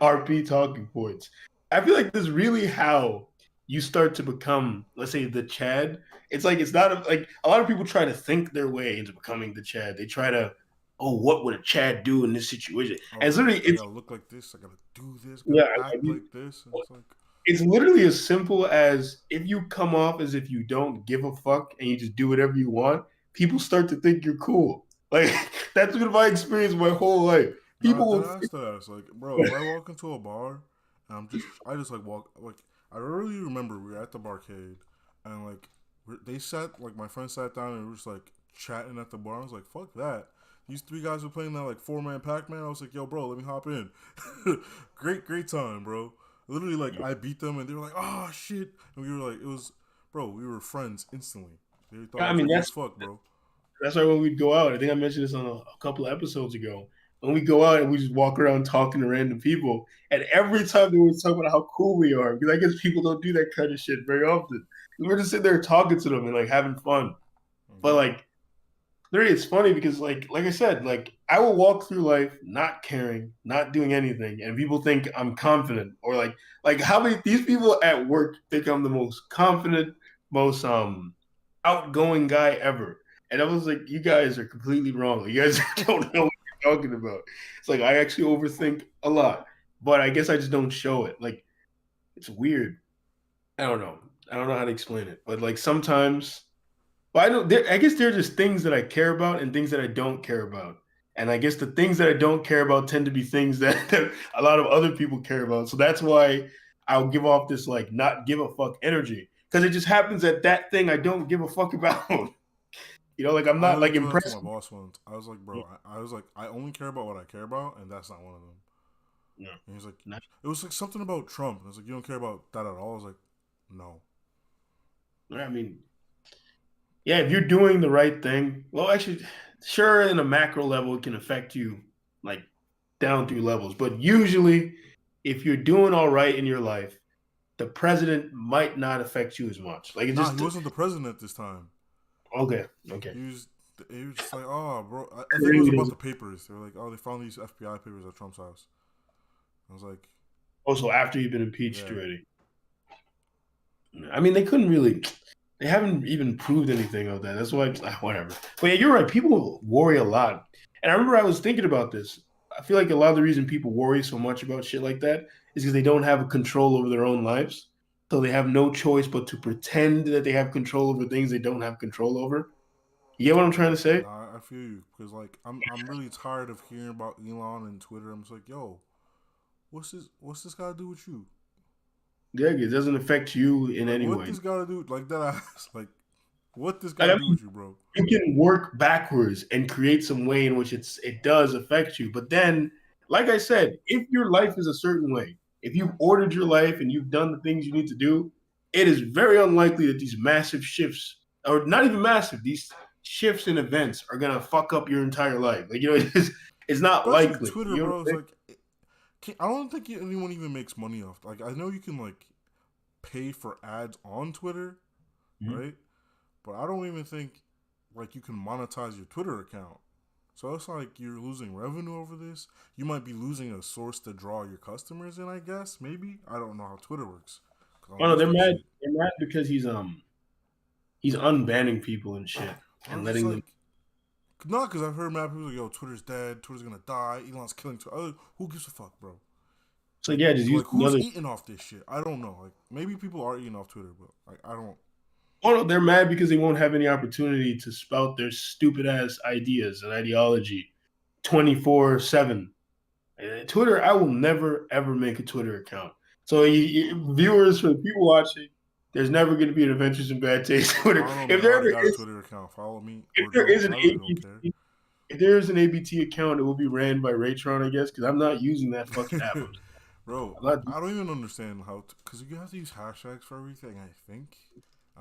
RP talking points. I feel like this is really how you start to become, let's say, the Chad. It's like it's not like a lot of people try to think their way into becoming the Chad. They try to, oh, what would a Chad do in this situation? And Oh, it's literally I gotta look like this. I gotta do this. I yeah, gotta act like this. And it's like, it's literally as simple as if you come off as if you don't give a fuck and you just do whatever you want, people start to think you're cool. Like that's been my experience my whole life. nah, People dead will ass, think, dead ass. Like, bro, if I walk into a bar, and I just like walk, like, I really remember we were at the barcade, and like, they sat, like, my friend sat down and we were just like chatting at the bar. I was like, fuck that. These three guys were playing that like 4-man Pac-Man. I was like, yo, bro, let me hop in. Great time, bro. Literally, like, I beat them and they were like, oh shit. And we were like, it was, bro, we were friends instantly. They thought I I was mean, cool as fuck, bro. that's why when we'd go out, I think I mentioned this on a couple of episodes ago. When we go out and we just walk around talking to random people, and every time they would talk about how cool we are, because I guess people don't do that kind of shit very often. We're just sitting there talking to them and like having fun. But Mm-hmm. like literally it's funny because like I said, like I will walk through life not caring, not doing anything, and people think I'm confident or like how many these people at work think I'm the most confident, most outgoing guy ever. And I was like, you guys are completely wrong. You guys don't know what you're talking about. It's like I actually overthink a lot, but I guess I just don't show it. Like it's weird. I don't know. I don't know how to explain it, but like sometimes well, I know. I guess there are just things that I care about and things that I don't care about. And I guess the things that I don't care about tend to be things that a lot of other people care about. So that's why I'll give off this like not give a fuck energy because it just happens that that thing I don't give a fuck about. Like I'm I not literally like told that to my impressed. boss once. I was like, bro, I was like, I only care about what I care about, and that's not one of them. No, And he's like, not, it was like something about Trump. I was like, you don't care about that at all. I was like, no. I mean, yeah, if you're doing the right thing, well, actually, sure, in a macro level, it can affect you like down through levels. But usually, if you're doing all right in your life, the president might not affect you as much. Like it Nah, he just wasn't the president this time. okay, okay. He was, he was just like, oh, bro. I think it was Really about doesn't. the papers. They were like, oh, they found these FBI papers at Trump's house. I was like, Also, after you've been impeached yeah. already. I mean, they couldn't really. They haven't even proved anything of that. That's why, whatever. But yeah, you're right. People worry a lot, and I remember I was thinking about this. I feel like a lot of the reason people worry so much about shit like that is because they don't have a control over their own lives, so they have no choice but to pretend that they have control over things they don't have control over. You get what I'm trying to say? Nah, I feel you because like I'm really tired of hearing about Elon and Twitter. I'm just like, yo, what's this got to do with you? Yeah, it doesn't affect you in Like, any what way. this got to do? Like that ass. Like, what this got Like, to I do mean, with you, bro? you can work backwards and create some way in which it does affect you. But then, like I said, if your life is a certain way, if you've ordered your life and you've done the things you need to do, it is very unlikely that these massive shifts, or not even massive, these shifts in events are gonna fuck up your entire life. Like, it's not Especially likely. Twitter, You know bro. It's what like, I don't think anyone even makes money off. Like, I know you can like pay for ads on Twitter, I'm saying? right? But I don't even think like you can monetize your Twitter account. So it's like you're losing revenue over this. You might be losing a source to draw your customers in, I guess. Maybe. I don't know how Twitter works. Cause I Oh don't no, use they're that mad. shit. They're mad because he's unbanning people and shit I and was just letting them. like, not because I've heard mad people like, yo, Twitter's dead. Twitter's gonna die. Elon's killing Twitter. Who gives a fuck, bro? So yeah, just use Like, who's another. eating off this shit? I don't know. Like, maybe people are eating off Twitter, but like, I don't. Oh no, they're mad because they won't have any opportunity to spout their stupid ass ideas and ideology 24/7. Twitter, I will never ever make a Twitter account. So viewers, for the people watching, there's never going to be an Adventures in Bad Taste Twitter. I don't know, If man. I there already ever got a is, Twitter account. Follow me if or there don't. is an I really don't care. ABT, if there is an ABT account, it will be ran by Raytron, I guess, because I'm not using that fucking app. Bro, I'm not. I don't even understand how. Because you have to use hashtags for everything, I think.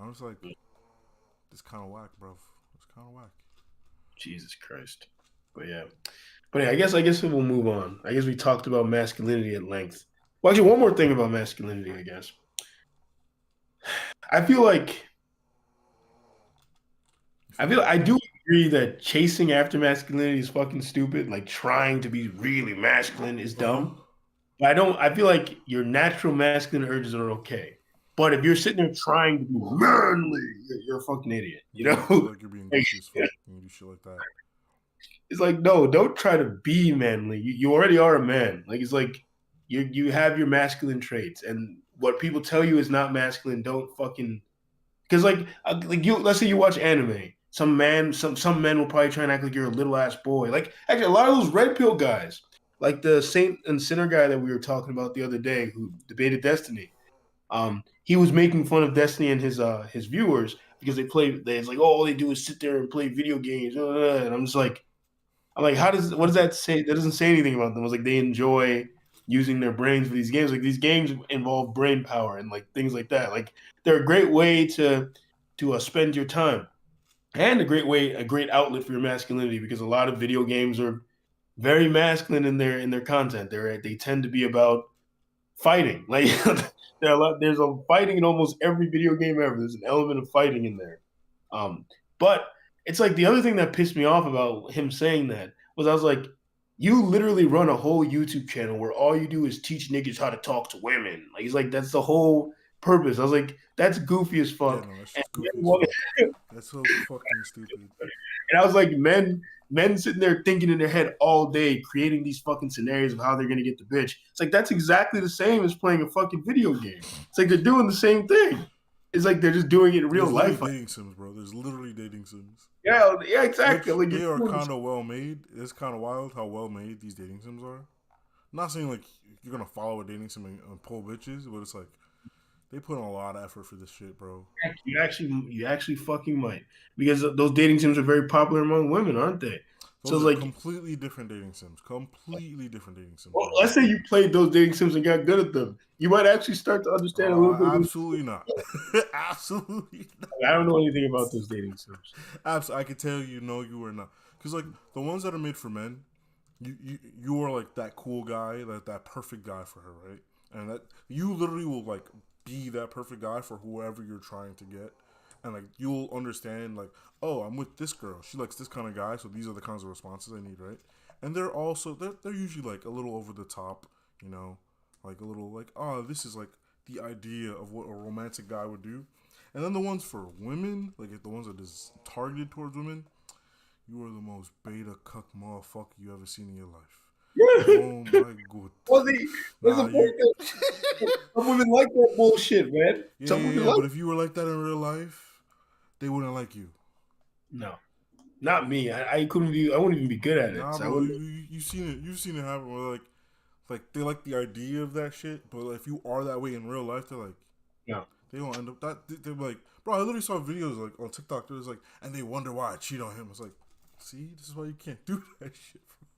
I was like, it's kind of whack, bro. It's kind of whack. Jesus Christ. But yeah, I guess we'll move on. I guess we talked about masculinity at length. Well, actually, one more thing about masculinity, I guess. I feel like You I feel feel like I what? do agree that chasing after masculinity is fucking stupid. Like trying to be really masculine is Uh huh. dumb. But I don't. I feel like your natural masculine urges are okay. But if you're sitting there trying to be manly, you're a fucking idiot. You Yeah, I feel know, like you're being like, goofy as fuck when you do shit like that. it's like no, don't try to be manly. You already are a man. Like it's like you have your masculine traits, and what people tell you is not masculine. Don't fucking because like you. Let's say you watch anime. Some men will probably try and act like you're a little ass boy. Like actually, a lot of those red pill guys, like the Saint and Sinner guy that we were talking about the other day, who debated Destiny. He was making fun of Destiny and his viewers because they play. It's like, oh, all they do is sit there and play video games, and I'm like, what does that say? That doesn't say anything about them. It's like they enjoy using their brains for these games. Like these games involve brain power and like things like that. Like they're a great way to spend your time and a great outlet for your masculinity because a lot of video games are very masculine in their content. They tend to be about fighting. Like there's a fighting in almost every video game ever. There's an element of fighting in there. But it's like the other thing that pissed me off about him saying that was I was like, you literally run a whole YouTube channel where all you do is teach niggas how to talk to women. Like he's like, that's the whole purpose. I was like, that's goofy as Yeah, fuck. no, that's And, just goofy as fuck. That's so fucking stupid. and I was like, men sitting there thinking in their head all day, creating these fucking scenarios of how they're gonna get the bitch. It's like that's exactly the same as playing a fucking video game. It's like they're doing the same thing. It's like they're just doing it in real There's literally life. dating sims, bro. There's literally dating sims. Yeah, exactly. Which Like they you're are doing kind of well made. It's kind of wild how well made these dating sims are. Not saying like you're gonna follow a dating sim and pull bitches, but it's like they put in a lot of effort for this shit, bro. you actually fucking might because those dating sims are very popular among women, aren't they? So Those it's are like, completely different dating sims. Completely different dating sims, well, bro. let's say you played those dating sims and got good at them, you might actually start to understand a little bit. Absolutely not. Absolutely not. I don't know anything about those dating sims. I can tell you, no, you are not. Because like the ones that are made for men, you are like that cool guy, that perfect guy for her, right? And that you literally will like be that perfect guy for whoever you're trying to get, and like you'll understand like, oh, I'm with this girl. She likes this kind of guy, so these are the kinds of responses I need, right? And they're usually like a little over the top, you know, like a little like, oh, this is like the idea of what a romantic guy would do. And then the ones for women, like the ones that is targeted towards women, you are the most beta cuck motherfucker you ever seen in your life. Oh my god. Well, there's a Nah, point you. that some women like that bullshit, man. Yeah, Some yeah, women yeah. like But if you were like that in real life, they wouldn't like you. no, not me. I couldn't be. I wouldn't even be good at it. Nah, So I bro. wouldn't. You've seen it. You've seen it happen. Where like they like the idea of that shit, but if you are that way in real life, they're like, Yeah. they don't end up that. They're like, bro, I literally saw videos like on TikTok. It was like, and they wonder why I cheat on him. It's like, see, this is why you can't do that shit, bro.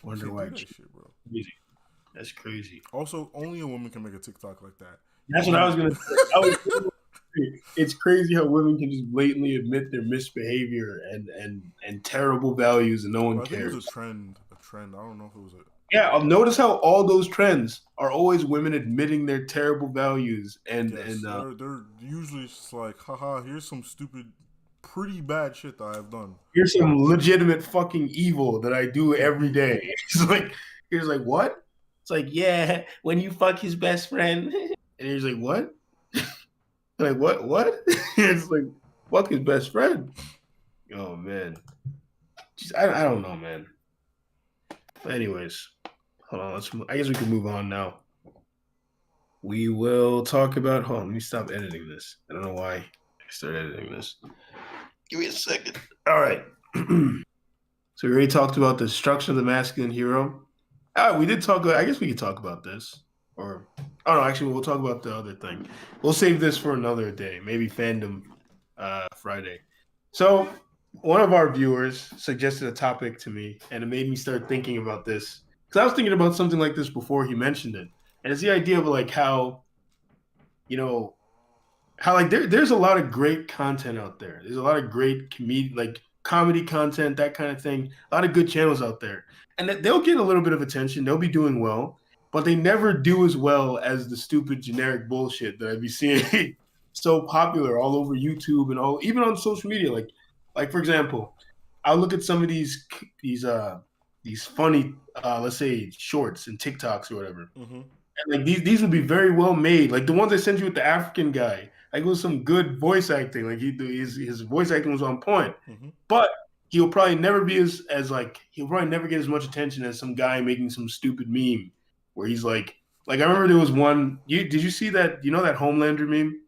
You Wonder can't why. do that shit, bro. Crazy. That's crazy. Also, only a woman can make a TikTok like that. That's what I was gonna say. It's crazy how women can just blatantly admit their misbehavior and terrible values, and no one I think it was cares. a trend. A trend. I don't know if it was a. Yeah, notice how all those trends are always women admitting their terrible values Yes, they're usually just like, haha, here's some stupid, pretty bad shit that I've done. here's some legitimate fucking evil that I do every day. He's like, what? It's like, yeah, when you fuck his best friend, and he's like, what? Like, what? It's like, fuck his best friend. Oh man, I don't know, man. But anyways, hold on. I guess we can move on now. We will talk about. Hold on, let me stop editing this. I don't know why I started editing this. Give me a second. All right. So we already talked about the destruction of the masculine hero. We did talk. I guess we could talk about this, or oh no, actually, we'll talk about the other thing. We'll save this for another day, maybe fandom Friday. So one of our viewers suggested a topic to me, and it made me start thinking about this because I was thinking about something like this before he mentioned it, and it's the idea of like how, you know, how like there's a lot of great content out there. There's a lot of great comedy content, that kind of thing. A lot of good channels out there, and they'll get a little bit of attention. They'll be doing well, but they never do as well as the stupid generic bullshit that I'd be seeing so popular all over YouTube and all, even on social media. Like for example, I'll look at some of these funny, let's say shorts and TikToks or whatever. Mm-hmm. And like these would be very well made. Like the ones I sent you with the African guy, like it was some good voice acting. Like his voice acting was on point. Mm-hmm. But he'll probably never be as like he'll probably never get as much attention as some guy making some stupid meme where he's like I remember there was one. Did you see that? You know that Homelander meme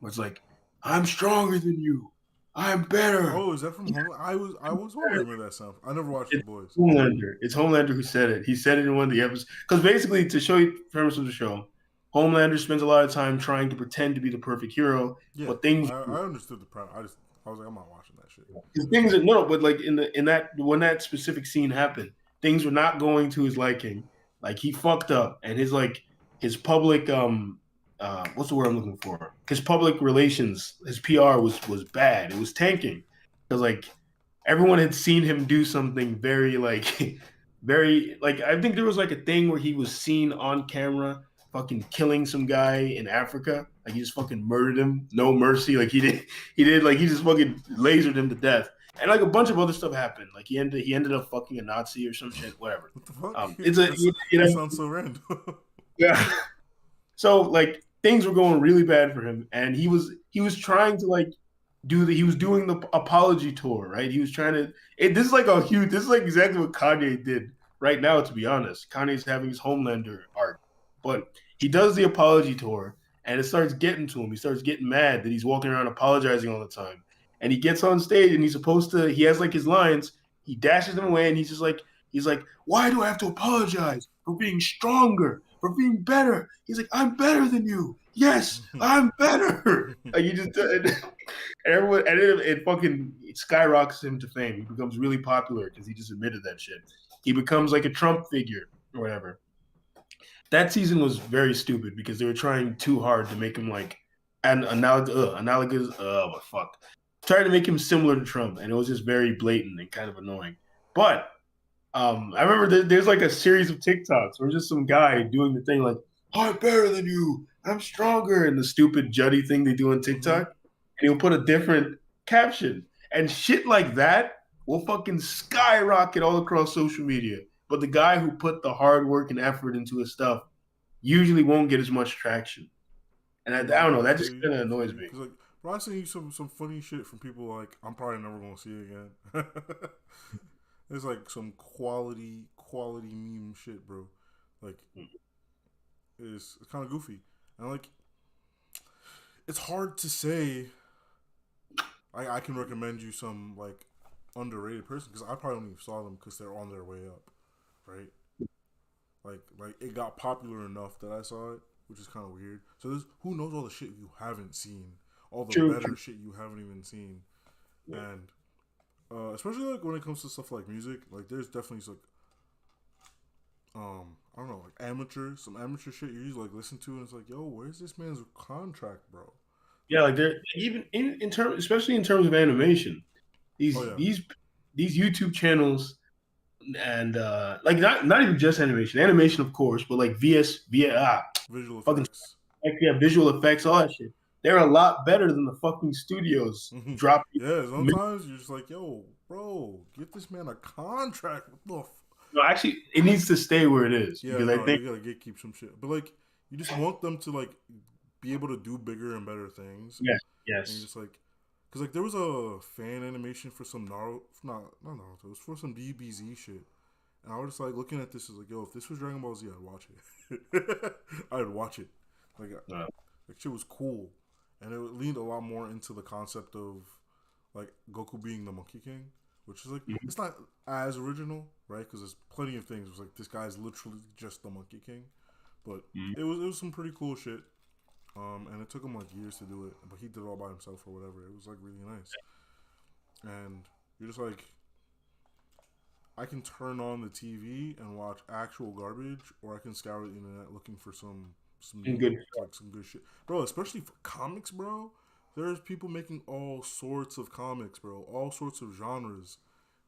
where it's like, "I'm stronger than you. I'm better." Oh, is that from home? I was wondering where that sound. I never watched The It's Boys. Homelander. It's Homelander who said it. He said it in one of the episodes. Because basically, to show you the premise of the show, Homelander spends a lot of time trying to pretend to be the perfect hero, Yeah, but things I understood the premise. I was like, I'm not watching that shit. things are no, but like in that when that specific scene happened, things were not going to his liking. Like he fucked up, and his public what's the word I'm looking for? His public relations, his PR was bad. It was tanking because like everyone had seen him do something very like very like I think there was like a thing where he was seen on camera fucking killing some guy in Africa. Like he just fucking murdered him, no mercy. Like he just fucking lasered him to death. And like a bunch of other stuff happened. Like he ended up fucking a Nazi or some shit, whatever. What the fuck? It's a That sounds so random. yeah. So like things were going really bad for him, and he was trying to like he was doing the apology tour, right? He was trying to. This is like a huge. This is like exactly what Kanye did right now. To be honest, Kanye's having his Homelander arc, but he does the apology tour, and it starts getting to him. He starts getting mad that he's walking around apologizing all the time, and he gets on stage and he's supposed to. He has like his lines. He dashes them away, and he's like, why do I have to apologize for being stronger, for being better? He's like, I'm better than you. Yes, I'm better. Like you just everyone, and it fucking skyrockets him to fame. He becomes really popular because he just admitted that shit. He becomes like a Trump figure or whatever. That season was very stupid because they were trying too hard to make him like an analogous. What fuck? Trying to make him similar to Trump, and it was just very blatant and kind of annoying. But I remember there's like a series of TikToks where just some guy doing the thing like, I'm better than you, I'm stronger, and the stupid Juddy thing they do on TikTok, and he'll put a different caption. And shit like that will fucking skyrocket all across social media. But the guy who put the hard work and effort into his stuff usually won't get as much traction. And I don't know, that just kind of annoys me. Like, bro, I seen you some funny shit from people like I'm probably never gonna see again. It's like some quality meme shit, bro. Like it's kind of goofy, and like it's hard to say. I can recommend you some like underrated person because I probably don't even saw them because they're on their way up, right? Like it got popular enough that I saw it, which is kind of weird. So there's who knows all the shit you haven't seen, all the True. better shit you haven't even seen, Yeah. and especially like when it comes to stuff like music, like there's definitely like I don't know, like some amateur shit you just like listen to and it's like, yo, where's this man's contract, bro? Yeah, like they're even in terms, especially in terms of animation. Oh These yeah, these these YouTube channels and like not even just animation of course, but like visual fucking effects. like, yeah, visual effects, all that shit. They're a lot better than the fucking studios dropping. Yeah, sometimes you're just like, yo, bro, get this man a contract. What the No, actually, it needs to stay where it is Yeah, because I no, think you gotta gatekeep some shit. But like, you just want them to like be able to do bigger and better things, yes, and you're yes. just like, because like there was a fan animation for some Naruto, not Naruto, it was for some DBZ shit, and I was just like looking at this as like, yo, if this was Dragon Ball Z, I'd watch it. I'd watch it. Like, Uh, like shit was cool, and it leaned a lot more into the concept of like Goku being the Monkey King, which is like mhm, it's not as original, right? Because there's plenty of things. It was like this guy's literally just the Monkey King, but mhm. it was some pretty cool shit. And it took him like years to do it, but he did it all by himself or whatever. It was like really nice, and you're just like, I can turn on the TV and watch actual garbage, or I can scour the internet looking for some And new good. like some good shit, bro. Especially for comics, bro. There's people making all sorts of comics, bro. All sorts of genres,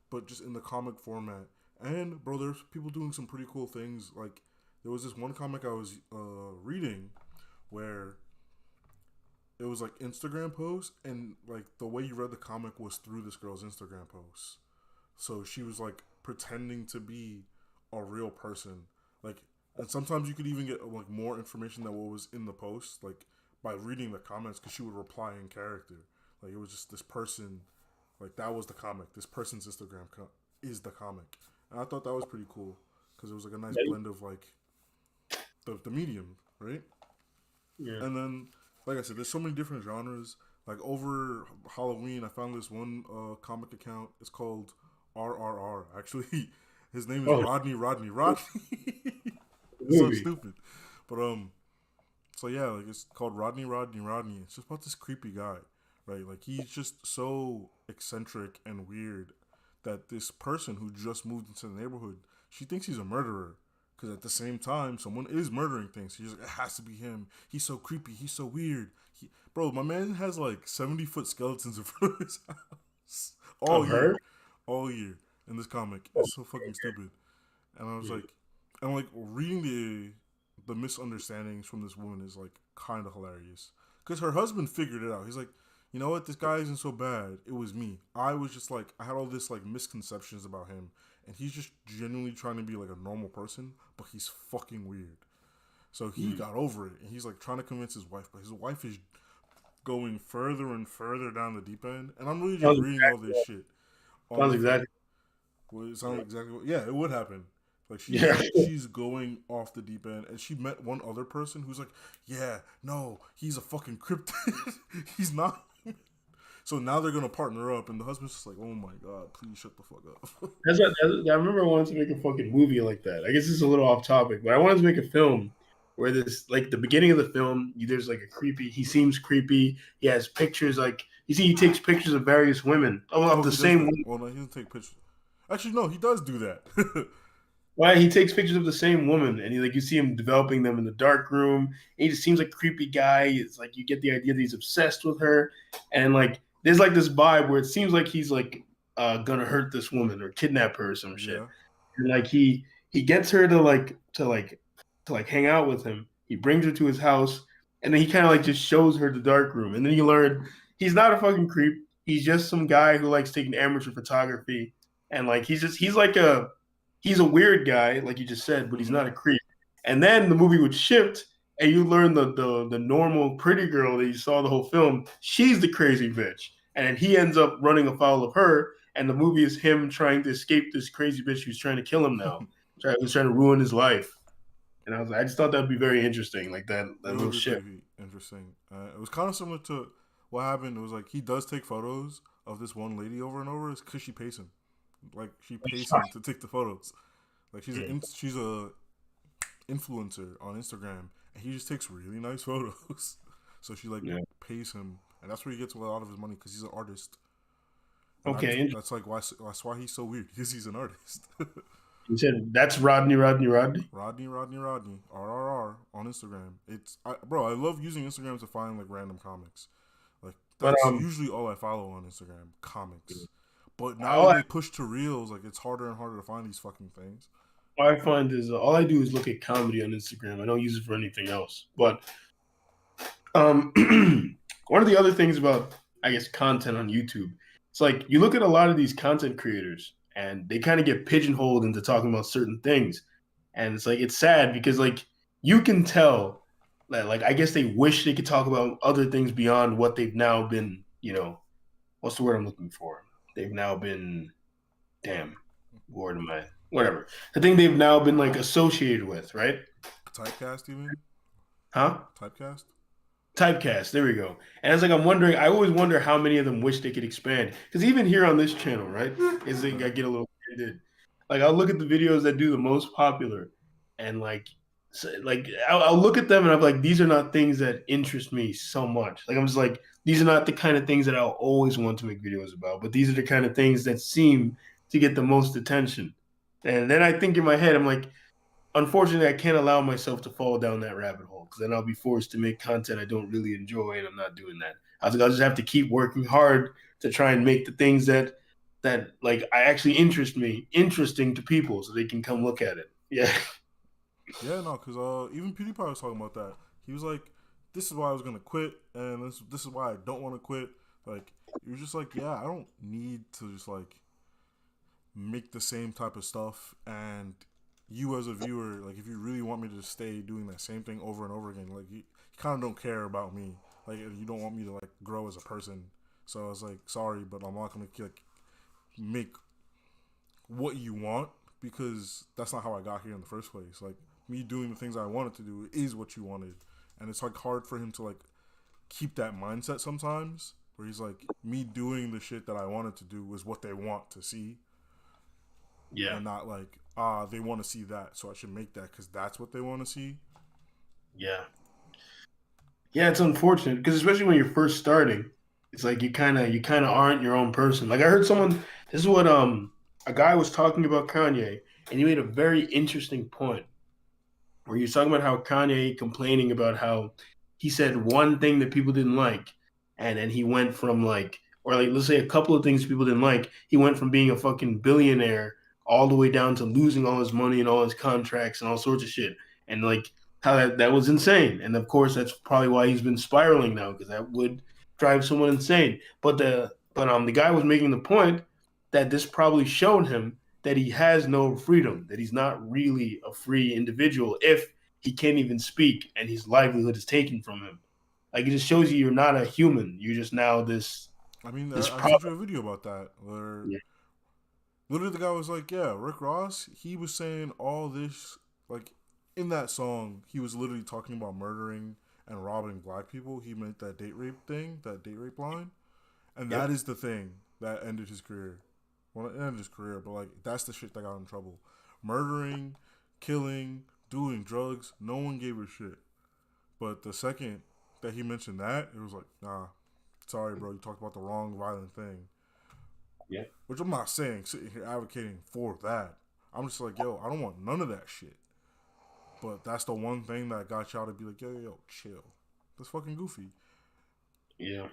but just in the comic format. And bro, there's people doing some pretty cool things. Like there was this one comic I was reading where it was like Instagram posts, and like the way you read the comic was through this girl's Instagram posts. So she was like pretending to be a real person. Like, and sometimes you could even get like more information than what was in the post, like by reading the comments, because she would reply in character. Like it was just this person, like that was the comic. This person's is the comic, and I thought that was pretty cool because it was like a nice blend of like the medium, right? Yeah. And then, like I said, there's so many different genres. Like over Halloween, I found this one comic account. It's called RRR. Actually, his name is Oh, Rodney. It's so movie. stupid, but so yeah, like it's called Rodney. It's just about this creepy guy, right? Like he's just so eccentric and weird that this person who just moved into the neighborhood, she thinks he's a murderer. Because at the same time, someone is murdering things. He's like, it has to be him. He's so creepy. He's so weird. Bro, my man has like 70-foot skeletons in front of his house Of her? all year in this comic. It's so fucking stupid. And I was Yeah. like, and like reading the misunderstandings from this woman is like kind of hilarious because her husband figured it out. He's like, you know what, this guy isn't so bad. It was me. I was just like, I had all this like misconceptions about him, and he's just genuinely trying to be like a normal person, but he's fucking weird. So he Mm. got over it, and he's like trying to convince his wife, but his wife is going further and further down the deep end. And I'm really just Sounds reading all this shit on sounds the thing. exactly. Well, it sounds exactly what, yeah, it would happen. Like Yeah. she's going off the deep end, and she met one other person who's like, yeah, no, he's a fucking cryptid. He's not. So now they're gonna partner up, and the husband's just like, oh my god, please shut the fuck up. I remember I wanted to make a fucking movie like that. I guess this is a little off topic, but I wanted to make a film where this, like, the beginning of the film, there's like a creepy. He seems creepy. He has pictures, like you see, he takes pictures of various women of Oh, the he does same that. woman. Well, no, he doesn't take pictures. Actually, no, he does do that. Why he takes pictures of the same woman, and you see him developing them in the dark room. And he just seems like a creepy guy. It's like you get the idea that he's obsessed with her, and like there's like this vibe where it seems like he's like gonna hurt this woman or kidnap her or some shit. Yeah. And like he gets her to hang out with him. He brings her to his house, and then he kind of like just shows her the dark room. And then you learn he's not a fucking creep. He's just some guy who likes taking amateur photography, and like he's a weird guy, like you just said, but he's Mm-hmm. not a creep. And then the movie would shift, and you learn the normal pretty girl that you saw the whole film. She's the crazy bitch, and he ends up running afoul of her. And the movie is him trying to escape this crazy bitch who's trying to kill him now. Who's trying to ruin his life. And I just thought that'd be very interesting, like that It little would be shift. pretty interesting. It was kind of similar to what happened. It was like he does take photos of this one lady over and over. It's because she pays him. Like she pays him to take the photos. Like she's a influencer on Instagram, and he just takes really nice photos. So she like Yeah. pays him, and that's where he gets a lot of his money because he's an artist, and Okay. that's like why that's why he's so weird because he's an artist. You said that's Rodney. Rodney, RRR on Instagram. Bro, I love using Instagram to find like random comics. Like But that's usually all I follow on Instagram, comics. But now all that I, they push to reels, like it's harder and harder to find these fucking things. all I find is all I do is look at comedy on Instagram. I don't use it for anything else. But um, one of the other things about, I guess, content on YouTube, it's like you look at a lot of these content creators and they kind of get pigeonholed into talking about certain things. And it's like, it's sad because, like, you can tell that, like, I guess they wish they could talk about other things beyond what they've now been, what's the word I'm looking for? They've now been, damn, word am I? Whatever. The thing they've now been, like, associated with, right? Typecast, even Huh? typecast. Typecast. There we go. And it's like I'm wondering. I always wonder how many of them wish they could expand. Because even here on this channel, right, is like I get a little offended. Like I'll look at the videos that do the most popular, and like I'll look at them and I'm like, these are not things that interest me so much. Like I'm just like, these are not the kind of things that I'll always want to make videos about. But these are the kind of things that seem to get the most attention. And then I think in my head, I'm like, unfortunately, I can't allow myself to fall down that rabbit hole because then I'll be forced to make content I don't really enjoy, and I'm not doing that. I was like, I'll just have to keep working hard to try and make the things that like I actually interesting to people, so they can come look at it. Yeah, Yeah, no, because even PewDiePie was talking about that. He was like, "This is why I was gonna quit, and this is why I don't want to quit." Like, he was just like, "Yeah, I don't need to just like make the same type of stuff." And you as a viewer, like, if you really want me to stay doing that same thing over and over again, like, you kind of don't care about me. Like, you don't want me to like grow as a person. So I was like, "Sorry, but I'm not gonna like make what you want because that's not how I got here in the first place. Like me doing the things I wanted to do is what you wanted, and it's like hard for him to like keep that mindset sometimes. Where he's like, me doing the shit that I wanted to do was what they want to see, yeah, and not like they want to see that, so I should make that because that's what they want to see. yeah, yeah. It's unfortunate because especially when you're first starting, it's like you kind of aren't your own person. Like I heard someone. This is what a guy was talking about Kanye, and he made a very interesting point where he was talking about how Kanye complaining about how he said one thing that people didn't like, and then he went from like, or like let's say a couple of things people didn't like, he went from being a fucking billionaire all the way down to losing all his money and all his contracts and all sorts of shit, and like how that was insane, and of course that's probably why he's been spiraling now because that would drive someone insane. But the guy was making the point that this probably showed him that he has no freedom, that he's not really a free individual if he can't even speak and his livelihood is taken from him. Like it just shows you you're not a human. You're just now I mean, this I sent product. you a video about that where Yeah. literally the guy was like, "Yeah, Rick Ross, he was saying all this like in that song. He was literally talking about murdering and robbing black people. He meant that date rape thing, that date rape line." And that Yep. is the thing that ended his career. Well, it ended his career, but like that's the shit that got him in trouble. Murdering, killing, doing drugs. No one gave a shit. But the second that he mentioned that, it was like, nah, sorry, bro, you talked about the wrong violent thing. Yeah. Which I'm not saying sitting here advocating for that. I'm just like, yo, I don't want none of that shit. But that's the one thing that got y'all to be like, yo, chill. That's fucking goofy. Yeah.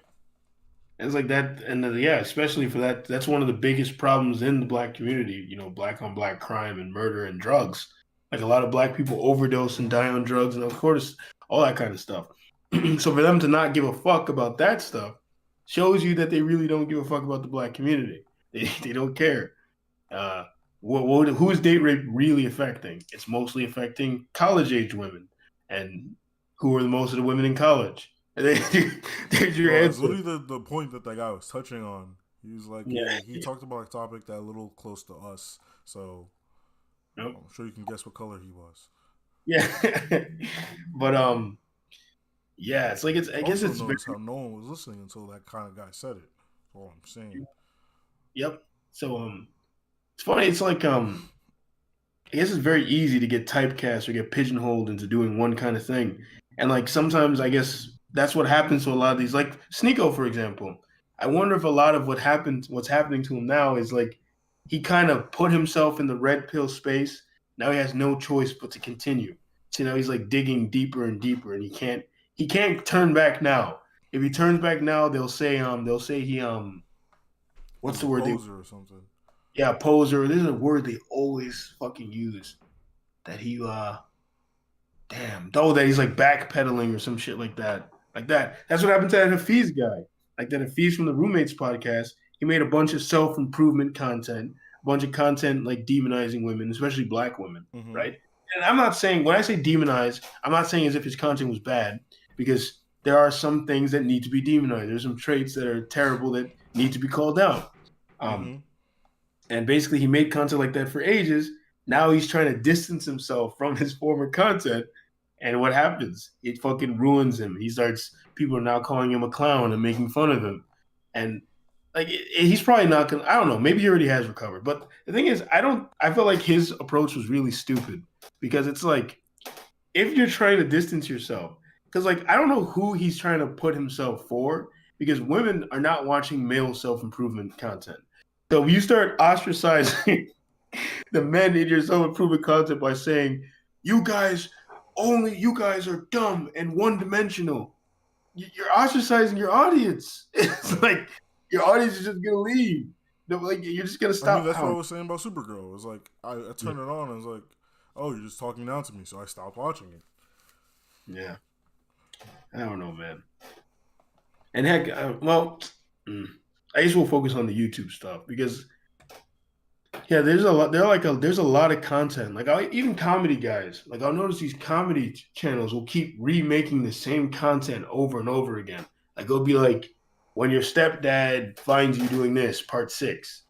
It's like that, and yeah, especially for that. That's one of the biggest problems in the black community. Black on black crime and murder and drugs. Like a lot of black people overdose and die on drugs, and of course, all that kind of stuff. So for them to not give a fuck about that stuff shows you that they really don't give a fuck about the black community. They don't care. Uh, who is date rape really affecting? It's mostly affecting college age women, and who are the most of the women in college? There's your Bro, that's answer. literally the point that guy was touching on. He was like, Yeah. yeah, he talked about a topic that a little close to us. So Nope. I'm sure you can guess what color he was. Yeah. But yeah, it's like I guess Also, it's very, notice how no one was listening until that kind of guy said it. That's all I'm saying. yep. So it's funny. It's like I guess it's very easy to get typecast or get pigeonholed into doing one kind of thing. And like sometimes I guess that's what happens to a lot of these, like Sneeko, for example. I wonder if a lot of what's happening to him now is like he kind of put himself in the red pill space. Now he has no choice but to continue. So now he's like digging deeper and deeper, and he can't turn back now. If he turns back now, they'll say he He what's was the a word they poser or something. yeah, poser. This is a word they always fucking use. That he damn, oh, that he's like backpedaling or some shit like that. Like that. That's what happened to that Hafiz guy. Like that Hafiz from the Roommates podcast. He made a bunch of self-improvement content, a bunch of content like demonizing women, especially black women, Mm-hmm. right? And I'm not saying when I say demonize, I'm not saying as if his content was bad, because there are some things that need to be demonized. There's some traits that are terrible that need to be called out. Um, Mm-hmm. and basically, he made content like that for ages. Now he's trying to distance himself from his former content. And what happens? It fucking ruins him. People are now calling him a clown and making fun of him. And like, he's probably not going to, I don't know, maybe he already has recovered. But the thing is, I feel like his approach was really stupid, because it's like, if you're trying to distance yourself, because like, I don't know who he's trying to put himself for, because women are not watching male self improvement content. So if you start ostracizing the men in your self improvement content by saying, you guys are dumb and one dimensional, you're ostracizing your audience. It's Yeah. like your audience is just gonna leave. Like you're just gonna I mean, stop. that's what I was saying about Supergirl. It was like I Yeah, turned it on and I was like, oh, you're just talking down to me, so I stopped watching it. yeah. I don't know, man. And heck, well, I guess we'll focus on the YouTube stuff, because yeah, there's a lot. There's a lot of content. Like even comedy guys. Like I'll notice these comedy channels will keep remaking the same content over and over again. Like it'll be like, when your stepdad finds you doing this, part 6,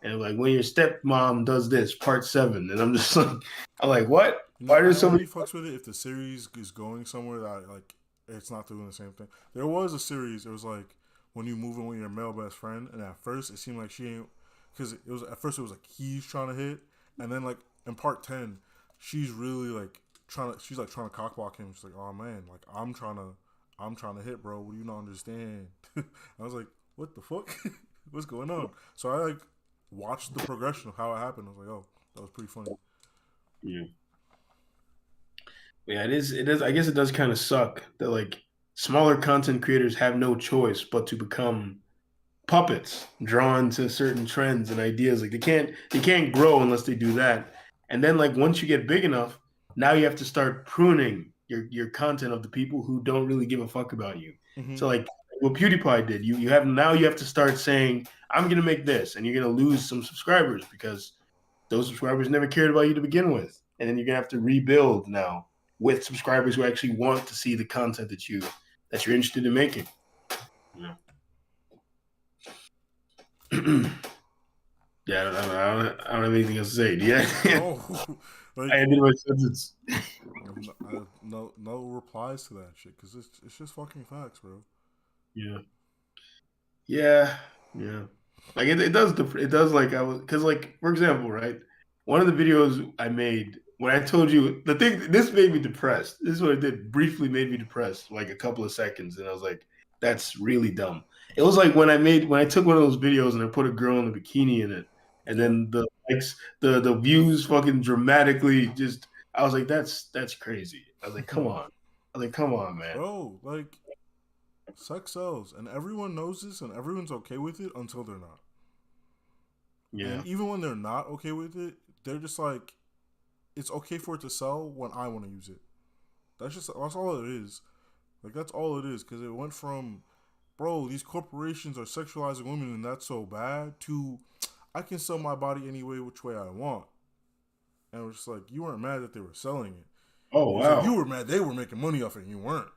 and like when your stepmom does this, part 7. And I'm just like, I'm like, what? You know, Why I does somebody? only fucks with it if the series is going somewhere that like it's not doing the same thing. There was a series. It was like when you move in with your male best friend, and at first it seemed like she ain't, because it was at first it was like he's trying to hit, and then like in part 10, she's really like she's like trying to cockblock him. She's like, oh man, like I'm trying to hit, bro. What do you not understand? I was like, what the fuck? What's going on? So I like watched the progression of how it happened. I was like, oh, that was pretty funny. Yeah, yeah. It is. It is. I guess it does kind of suck that like smaller content creators have no choice but to become puppets drawn to certain trends and ideas. Like they can't grow unless they do that. And then like once you get big enough, now you have to start pruning your content of the people who don't really give a fuck about you. Mm-hmm. So like what PewDiePie did, you have to start saying, I'm gonna make this, and you're gonna lose some subscribers, because those subscribers never cared about you to begin with. And then you're gonna have to rebuild now with subscribers who actually want to see the content that you're interested in making. Yeah. Yeah, I don't have anything else to say. Yeah, No, I like ended my sentence. no replies to that shit because it's just fucking facts, bro. Yeah, yeah, yeah. Like it does like I was, because like for example, right? One of the videos I made, when I told you the thing, this made me depressed. This is what it did. Briefly made me depressed, like a couple of seconds, and I was like, "That's really dumb." It was like when I took one of those videos and I put a girl in a bikini in it, and Yeah, then the likes, the views fucking dramatically just. I was like, "That's crazy." I was like, "Come on." I was like, "Come on, man." bro. Like sex sells, and everyone knows this, and everyone's okay with it until they're not. Yeah. And even when they're not okay with it, they're just like, it's okay for it to sell when I want to use it. That's all it is. Like that's all it is. Because it went from, bro, these corporations are sexualizing women and that's so bad, to I can sell my body any way, which way I want. And it was just like, you weren't mad that they were selling it. Oh It was like you wow. were mad they were making money off it and you weren't.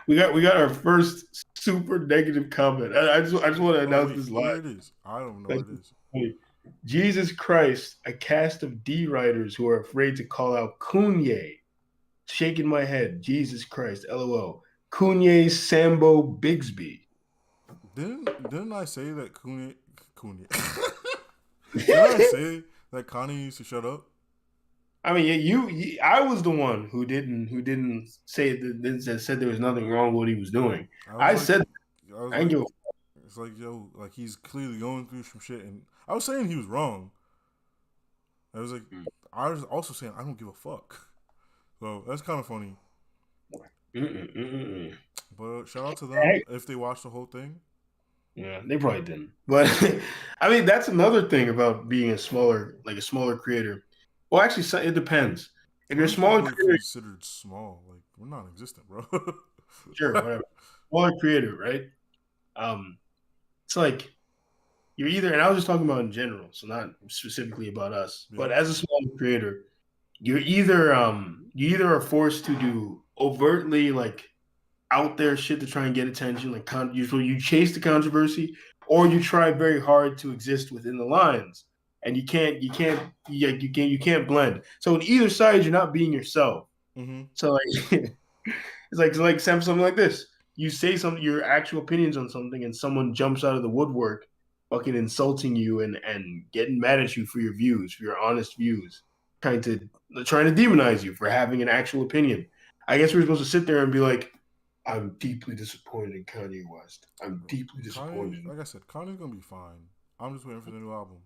We got our first super negative comment. I just want to Oh announce wait, this here live. it is. I don't know That's what it is. funny. Jesus Christ, a cast of D writers who are afraid to call out Kanye. Shaking my head. Jesus Christ. LOL. Kanye Sambo Bigsby. Didn't I say that Kanye didn't I say that Kanye used to shut up. I mean, I was the one who didn't say that said there was nothing wrong with what he was doing. I was I like, said I was I didn't like, give it's like yo, like he's clearly going through some shit, and I was saying he was wrong. I was like, a I was also saying I don't give a fuck. So that's kind of funny. mm-mm. But shout out to them if they watched the whole thing. Yeah, they probably didn't. But I mean, that's another thing about being a smaller creator. Well, actually, it depends. If What you're a do people smaller are creator, considered small? Like we're non-existent, bro. sure, whatever. Smaller creator, right? It's like you're either, and I was just talking about in general, so not specifically about us, Yeah. but as a smaller creator, you either are forced to do overtly like out there shit to try and get attention, like usually you chase the controversy, or you try very hard to exist within the lines, and you can't blend. So on either side, you're not being yourself. Mm-hmm. So like it's like something like this. You say your actual opinions on something, and someone jumps out of the woodwork, fucking insulting you and getting mad at you for your views, for your honest views, trying to demonize you for having an actual opinion. I guess we're supposed to sit there and be like, I'm deeply disappointed in Kanye West. I'm deeply Kanye, disappointed. like I said, Kanye's gonna be fine. I'm just waiting for the new album.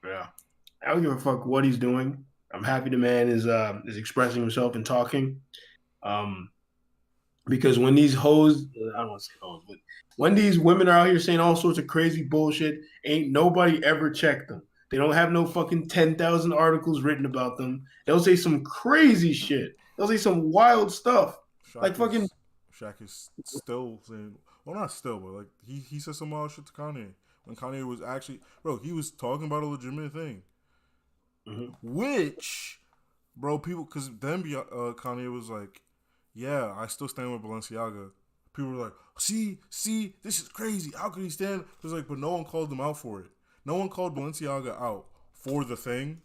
Yeah. I don't give a fuck what he's doing. I'm happy the man is expressing himself and talking. Um, because when these hoes, I don't want to say hoes, but when these women are out here saying all sorts of crazy bullshit, ain't nobody ever checked them. They don't have no fucking 10,000 articles written about them. They'll say some crazy shit. They'll say some wild stuff. Like Shaq fucking is Shaq is still saying, well, not still, but like he said some wild shit to Kanye when Kanye was actually, bro, he was talking about a legitimate thing, Mhm. which, bro, people, because then Kanye was like, yeah, I still stand with Balenciaga. People were like, see, this is crazy. How could he stand? It was like, but no one called him out for it. No one called Balenciaga out for the thing.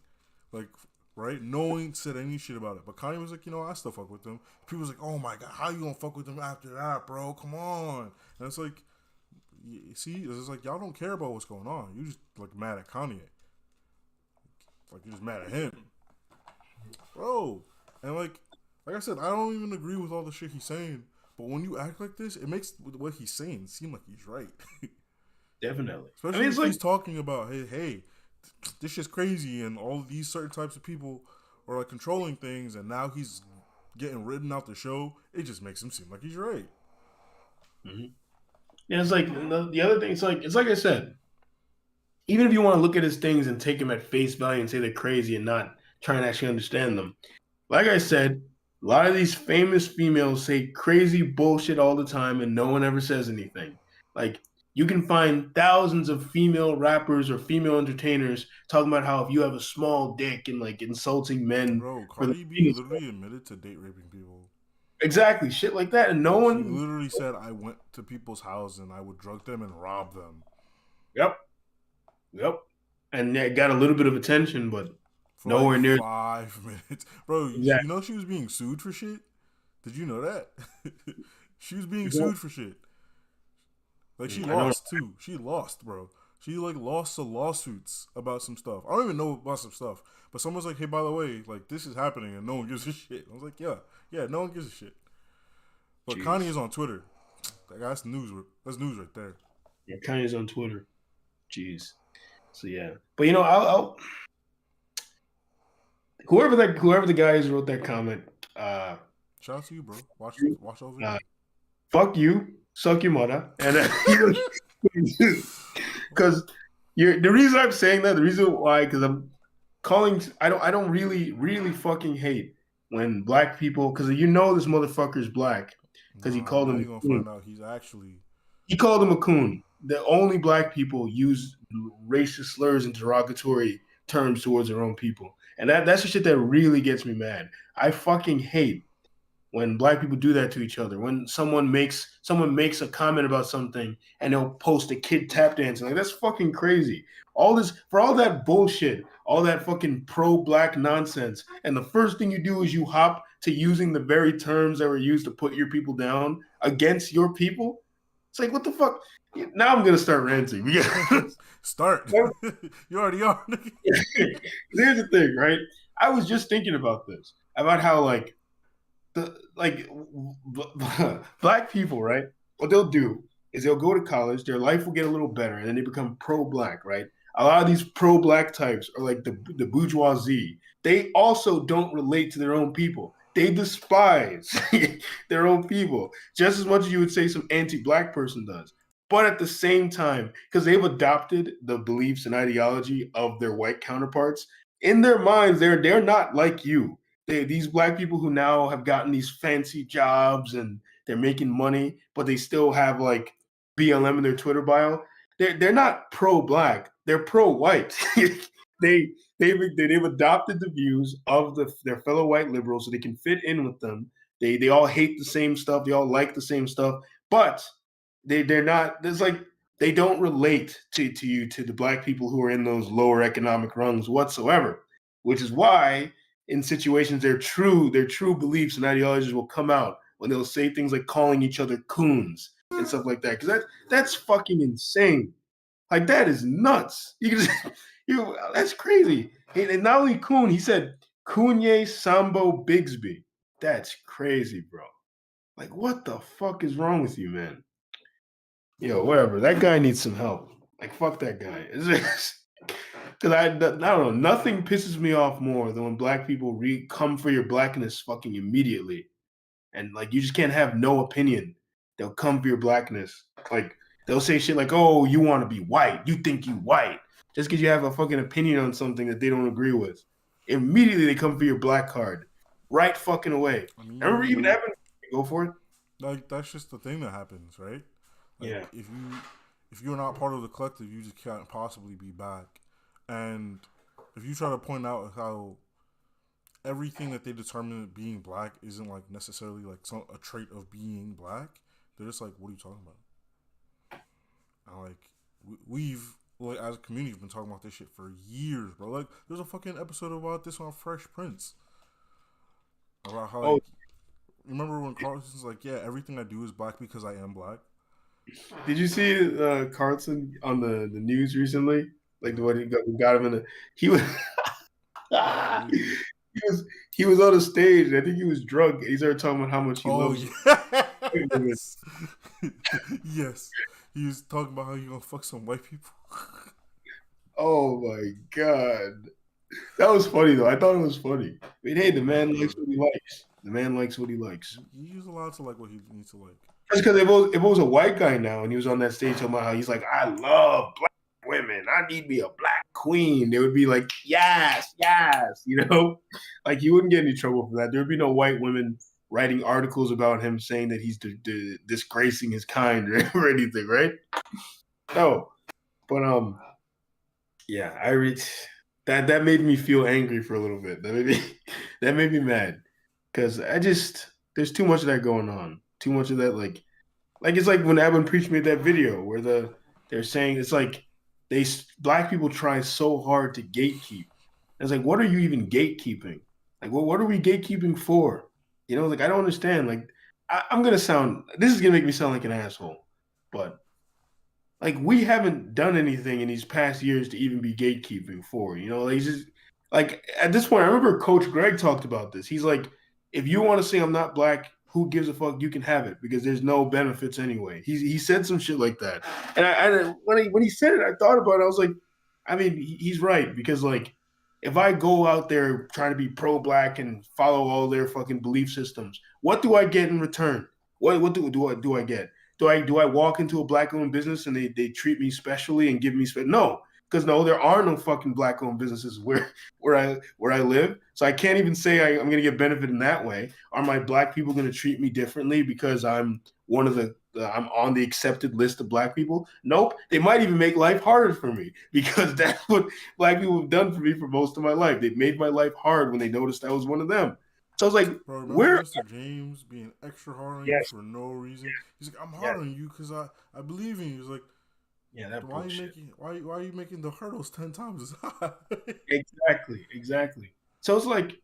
Like, right? No one said any shit about it. But Kanye was like, I still fuck with them. People was like, oh my god, how you gonna fuck with them after that, bro? Come on. And it's like, see, it's like y'all don't care about what's going on. You just like mad at Kanye. Like you're just mad at him, bro. And like I said, I don't even agree with all the shit he's saying. But when you act like this, it makes what he's saying seem like he's right. Definitely. I Especially mean, if it's like he's talking about, hey, this shit's crazy, and all of these certain types of people are like controlling things, and now he's getting written out the show. It just makes him seem like he's right. mhm. Yeah, it's like the other thing. It's like I said. Even if you want to look at his things and take them at face value and say they're crazy and not try and actually understand them, like I said, a lot of these famous females say crazy bullshit all the time and no one ever says anything. Like you can find thousands of female rappers or female entertainers talking about how if you have a small dick and like insulting men Bro, for the Cardi B penis. literally admitted to date raping people. Exactly, shit like that. And no Like she one, literally said, I went to people's house and I would drug them and rob them yep, yep. And it got a little bit of attention, but for like nowhere near. 5 minutes. Bro, Exactly. she was being sued for shit? Did you know that? She was being Exactly. sued for shit. Like she I know. lost too. She lost, bro. She like lost some lawsuits about some stuff. I don't even know about some stuff. But someone's like, hey, by the way, like this is happening and no one gives a shit. I was like, yeah, no one gives a shit. But Kanye Jeez. is on Twitter. That's news. That's news right there. Yeah, Kanye's on Twitter. Jeez. So yeah, but I'll whoever the guys wrote that comment, uh, Shout out to you, bro. Watch the whole uh video. fuck you, suck your mother, and because you're the reason I'm saying that, the reason why, because I don't really fucking hate when black people, because this motherfucker's black, because he Nah, called now him you're a gonna coon. find out he's actually He called him a coon. The only black people use racist slurs and derogatory terms towards their own people. And that's the shit that really gets me mad. I fucking hate when black people do that to each other. When someone makes a comment about something and they'll post a kid tap dancing. Like that's fucking crazy. All this for all that bullshit, all that fucking pro-black nonsense. And the first thing you do is you hop to using the very terms that were used to put your people down against your people. It's like, what the fuck? Now I'm gonna start ranting. Start. You already are. Here's the thing, right? I was just thinking about this, about how like the like black people, right? What they'll do is they'll go to college, their life will get a little better, and then they become pro-black, right? A lot of these pro-black types are like the bourgeoisie. They also don't relate to their own people. They despise their own people just as much as you would say some anti-black person does. But at the same time, because they've adopted the beliefs and ideology of their white counterparts, in their minds, they're not like you. These black people who now have gotten these fancy jobs and they're making money, but they still have like BLM in their Twitter bio. They're not pro-black. They're pro-white. they they've adopted the views of their fellow white liberals so they can fit in with them. They all hate the same stuff. They all like the same stuff, but they're not. There's like they don't relate to the black people who are in those lower economic rungs whatsoever. Which is why in situations their true beliefs and ideologies will come out when they'll say things like calling each other coons and stuff like that. Because that's fucking insane. Like that is nuts. You can just, that's crazy. And not only coon, he said Kunye Sambo Bigsby. That's crazy, bro. Like what the fuck is wrong with you, man? Yo, whatever. That guy needs some help. Like fuck that guy. Because I don't know, nothing pisses me off more than when black people come for your blackness fucking immediately, and like you just can't have no opinion. They'll come for your blackness. Like they'll say shit like, "Oh, you want to be white? You think you white?" Just because you have a fucking opinion on something that they don't agree with, immediately they come for your black card, right fucking away. I remember even Evan. Go for it. Like that's just the thing that happens, right? Like, yeah. If you're not part of the collective, you just can't possibly be back. And if you try to point out how everything that they determine being black isn't like necessarily like a trait of being black, they're just like, "What are you talking about?" And like we've like as a community been talking about this shit for years, bro. Like there's a fucking episode about this on Fresh Prince about how like, remember when Carlson's like, "Yeah, everything I do is black because I am black." Did you see Carlson on the news recently? Like the one he got him in the he was he was on a stage. I think he was drunk. And he started talking about how much he loves. Yes. Yes, he was talking about how he gonna fuck some white people. Oh my god, that was funny though. I thought it was funny. I mean, hey, the man likes what he likes. The man likes what he likes. He's allowed to like what he needs to like. Just because if it was a white guy now and he was on that stage talking about how he's like, I love black women. I need me a black queen. They would be like, yes, yes. You know, like he wouldn't get any trouble for that. There would be no white women writing articles about him saying that he's disgracing his kind or anything, right? No, but yeah, I read that made me feel angry for a little bit. That made me mad because there's too much of that going on. Too much of that like it's like when Evan Preach made that video where they're saying it's like black people try so hard to gatekeep. It's like, what are you even gatekeeping? Like, what are we gatekeeping for? You know, like I don't understand. Like, this is gonna make me sound like an asshole, but like we haven't done anything in these past years to even be gatekeeping for. You know, like just like at this point, I remember Coach Greg talked about this. He's like, if you want to say I'm not black, who gives a fuck? You can have it because there's no benefits anyway. He said some shit like that, and when he said it, I thought about it. I was like, I mean, he's right because like if I go out there trying to be pro-black and follow all their fucking belief systems, what do I get in return? What do I get? Do I walk into a black-owned business and they treat me specially and give me no? Because no, there are no fucking black-owned businesses where I live. So I can't even say I'm going to get benefit in that way. Are my black people going to treat me differently because I'm one of I'm on the accepted list of black people? Nope. They might even make life harder for me because that's what black people have done for me for most of my life. They've made my life hard when they noticed I was one of them. So I was like, bro, remember Mr. James being extra hard on you for no reason? He's like, I'm hard on you because I believe in you. He's like, yeah, that why bullshit. why are you making the hurdles 10 times as high? Exactly. So it's like,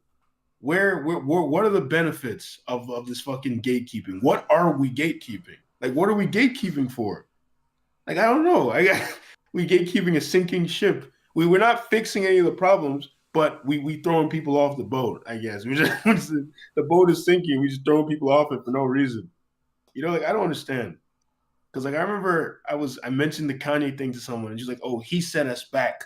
what are the benefits of this fucking gatekeeping? What are we gatekeeping? Like, what are we gatekeeping for? Like, I don't know. We gatekeeping a sinking ship. We're not fixing any of the problems, but we throwing people off the boat. I guess the boat is sinking. We just throwing people off it for no reason. Like I don't understand. Because like I remember I mentioned the Kanye thing to someone, and she's like, "Oh, he set us back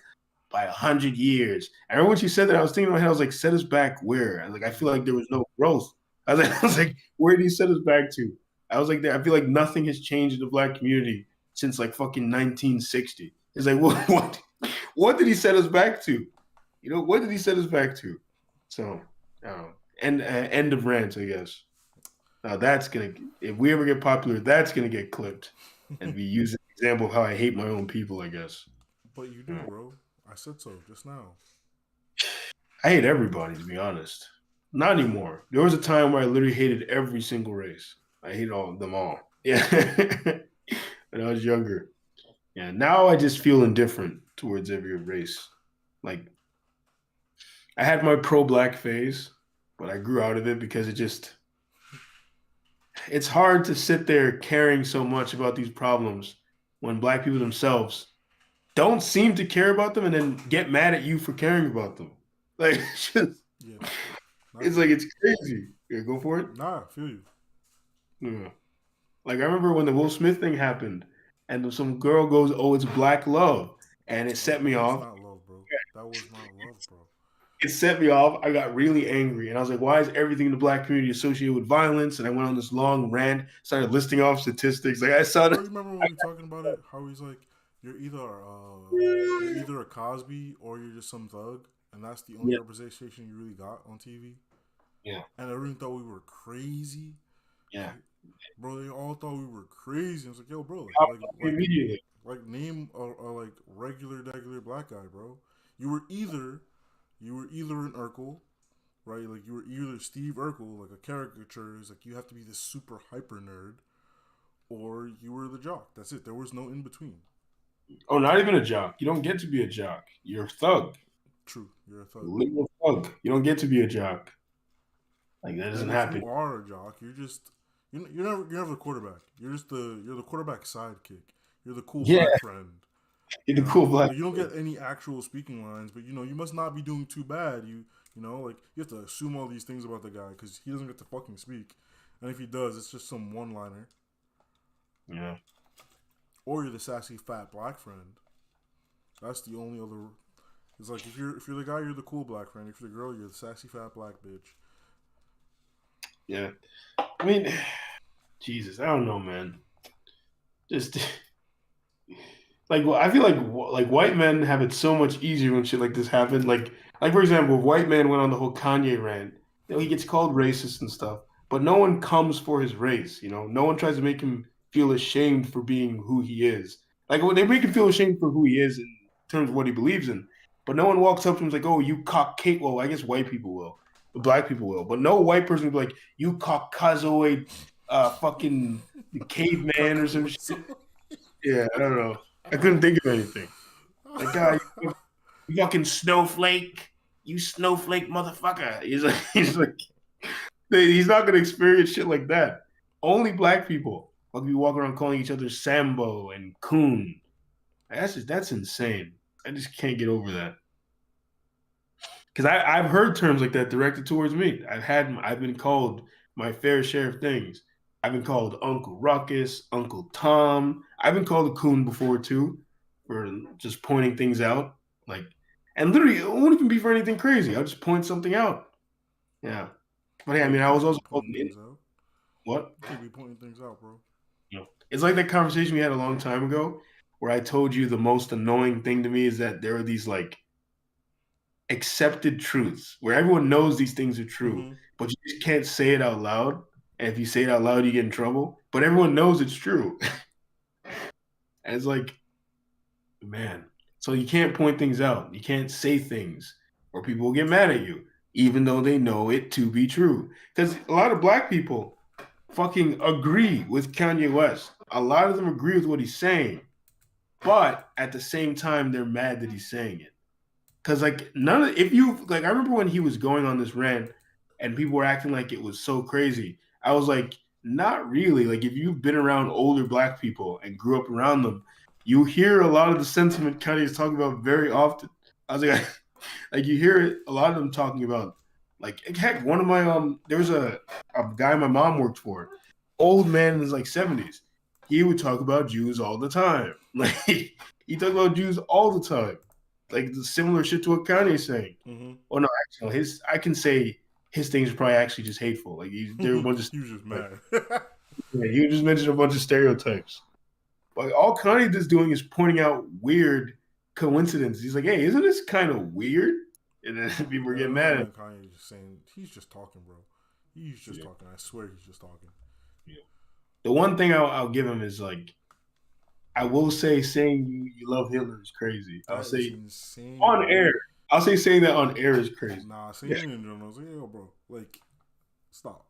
by 100 years." I remember when she said that, I was thinking in my head, I was like, "Set us back where?" I was like, "I feel like there was no growth." I was like, "Where did he set us back to?" I was like, "I feel like nothing has changed in the Black community since like fucking 1960." It's like, what did he set us back to? What did he set us back to? So, I don't know. And end of rant, I guess. Now that's gonna, if we ever get popular, that's gonna get clipped and be used as an example of how I hate my own people, I guess. But you do, bro. I said so just now. I hate everybody, to be honest. Not anymore. There was a time where I literally hated every single race. I hate all of them all. Yeah. When I was younger. Yeah. Now I just feel indifferent towards every race. Like I had my pro-black phase, but I grew out of it because it's hard to sit there caring so much about these problems when black people themselves don't seem to care about them and then get mad at you for caring about them. Like Yeah. it's like it's crazy. Yeah, go for it. Nah, I feel you. Yeah. Like I remember when the Will Smith thing happened and some girl goes, "Oh, it's black love," and it set me That's off. not love, bro. That was not love, bro. It set me off. I got really angry and I was like, why is everything in the black community associated with violence? And I went on this long rant, started listing off statistics. Like I saw Bro, that. you remember when we were talking about it? How he's like, you're either a Cosby or you're just some thug, and that's the only Yeah. representation you really got on TV. Yeah. And everyone thought we were crazy. Yeah. Bro, they all thought we were crazy. I was like, yo, bro, Immediately. name a like regular black guy, bro. You were either an Urkel, right? Like you were either Steve Urkel, like a caricature. It's like you have to be this super hyper nerd, or you were the jock. That's it. There was no in between. Oh, not even a jock. You don't get to be a jock. You're a thug. True, you're a thug. Literal thug. You don't get to be a jock. Like that doesn't And if happen. you are a jock, you're never the quarterback. You're the quarterback sidekick. You're the cool Yeah. black friend. You're the cool black. Like you don't get any actual speaking lines, but you must not be doing too bad. Like you have to assume all these things about the guy because he doesn't get to fucking speak, and if he does, it's just some one liner. Yeah. Or you're the sassy fat black friend. That's the only other. It's like if you're the guy, you're the cool black friend. If you're the girl, you're the sassy fat black bitch. Yeah. I mean, Jesus, I don't know, man. Just like I feel like white men have it so much easier when shit like this happens. Like for example, if white man went on the whole Kanye rant, he gets called racist and stuff, but no one comes for his race. No one tries to make him feel ashamed for being who he is. Like when they make him feel ashamed for who he is in terms of what he believes in, but no one walks up to him and is like, "Oh, you cock cake." Well, I guess white people will, but black people will, but no white person will be like, "You caucasoid, fucking caveman" or some shit. Yeah, I don't know. I couldn't think of anything. Like, God, you fucking snowflake, you snowflake motherfucker. He's not gonna experience shit like that. Only black people will be walking around calling each other Sambo and Coon. That's insane. I just can't get over that. Because I've heard terms like that directed towards me. I've been called my fair share of things. I've been called Uncle Ruckus, Uncle Tom. I've been called a coon before too, for just pointing things out. Like, and literally, it won't even be for anything crazy. I'll just point something out. Yeah, but hey, I Bro, mean, you I was can't also be called pointing an things out. what? You can't be pointing things out, bro. It's like that conversation we had a long time ago, where I told you the most annoying thing to me is that there are these like accepted truths where everyone knows these things are true, Mm-hmm. but you just can't say it out loud. And if you say it out loud, you get in trouble. But everyone knows it's true. And it's like, man. So you can't point things out. You can't say things, or people will get mad at you, even though they know it to be true. Because a lot of black people fucking agree with Kanye West. A lot of them agree with what he's saying, but at the same time, they're mad that he's saying it. Because like if you like, I remember when he was going on this rant and people were acting like it was so crazy. I was like, not really. Like if you've been around older black people and grew up around them, you hear a lot of the sentiment Kanye is talking about very often. I was like, like you hear it, a lot of them talking about, like heck, one of my there was a guy my mom worked for, old man in his like 70s. He would talk about Jews all the time. Like he talked about Jews all the time, like the similar shit to what Kanye's saying. Mm-hmm. Oh no, actually, I can say his things are probably actually just hateful. Like there were a bunch of He was just like, mad. yeah, you just mentioned a bunch of stereotypes. Like all Kanye is doing is pointing out weird coincidences. He's like, hey, isn't this kind of weird? And then people are Yeah, getting mad at him. Kanye just saying he's just talking, bro. He's just Yeah. talking. I swear he's just talking. Yeah. The one thing I'll give him is like, I will say saying you love Hitler is crazy. I'll That is say insane, on bro. air. I'll say saying that on air is crazy. Nah, saying it in general, I was like, yo, bro, like, stop.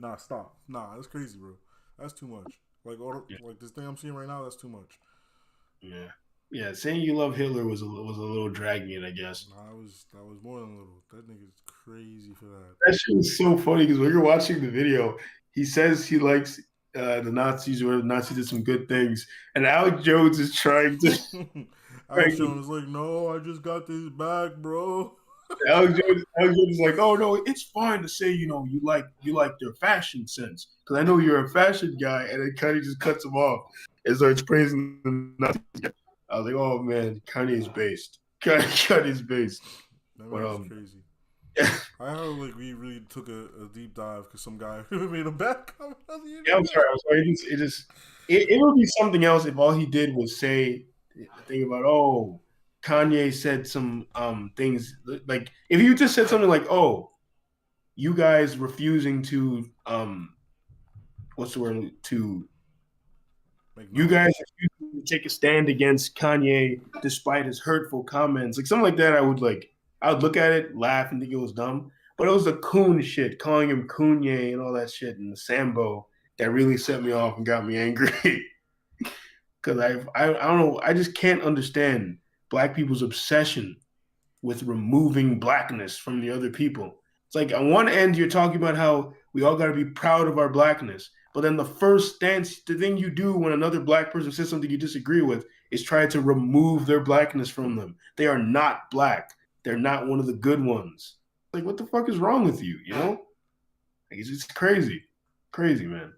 Nah, stop. Nah, that's crazy, bro. That's too much. Like, like this thing I'm seeing right now, that's too much. Yeah. Yeah, saying you love Hitler was a little dragging, I guess. Nah, that was more than a little. That nigga's crazy for that. That shit was so funny because when you're watching the video, he says he likes the Nazis or the Nazis did some good things, and Alex Jones is trying to. Alex Jones is like, no, I just got this back, bro. Alex Jones is like, oh no, it's fine to say you like their fashion sense because I know you're a fashion guy, and then Kanye just cuts him off and starts praising the Nazis. I was like, oh man, Kanye's based. Kanye's based. That was crazy. I heard like we really took a deep dive because some guy made a bad comment on the internet. Yeah, I'm sorry. It would be something else if all he did was say the thing about Kanye said some things like if you just said something like you guys refusing to what's the word to you guys refusing to take a stand against Kanye despite his hurtful comments, like something like that. I would look at it, laugh, and think it was dumb. But it was the coon shit, calling him Kanye and all that shit, and the Sambo that really set me off and got me angry. Because I don't know, I just can't understand black people's obsession with removing blackness from the other people. It's like on one end you're talking about how we all got to be proud of our blackness, but then the thing you do when another black person says something you disagree with is try to remove their blackness from them. They are not black. They're not one of the good ones. Like, what the fuck is wrong with you? You know? Like, it's just crazy. Crazy, man.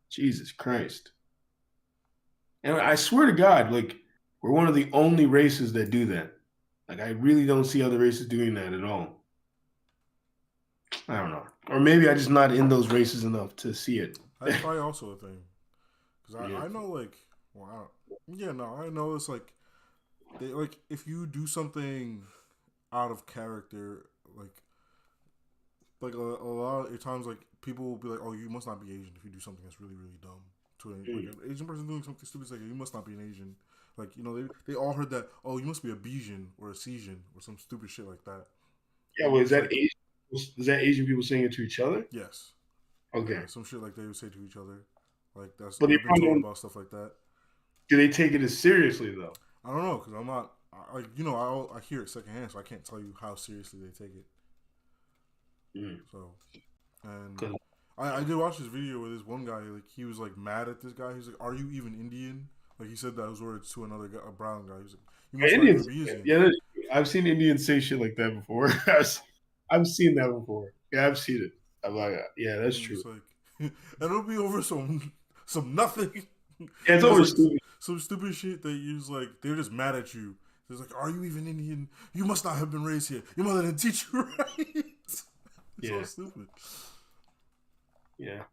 Jesus Christ. And I swear to God, like, we're one of the only races that do that. Like, I really don't see other races doing that at all. I don't know. Or maybe I'm just not in those races enough to see it. That's probably also a thing. Because I know, like, well, I know it's like, if you do something out of character, like a lot of times, like people will be like, "Oh, you must not be Asian if you do something that's really, really dumb." To an Asian person doing something stupid, it's like you must not be an Asian. Like they all heard that. Oh, you must be a Bijan or a Cesian or some stupid shit like that. Yeah, well, is that Asian? Is that Asian people saying it to each other? Yes. Okay. Yeah, some shit like they would say to each other. Like that's. But I've been told about stuff like that. Do they take it as seriously though? I don't know because I'm not. I hear it secondhand, so I can't tell you how seriously they take it. So, and I did watch this video with this one guy. Like he was like mad at this guy. He's like, "Are you even Indian?" Like he said those words to another guy, a brown guy. He's like, "You must Indians, be Indian." yeah, I've seen Indians say shit like that before. I've seen that before. Yeah, I've seen it. I'm like, yeah, that's true. Like, and it'll be over some nothing. Yeah, it's over stupid. Some stupid shit that you like. They're just mad at you. It's like, "Are you even Indian? You must not have been raised here. Your mother didn't teach you right." It's so stupid. Yeah.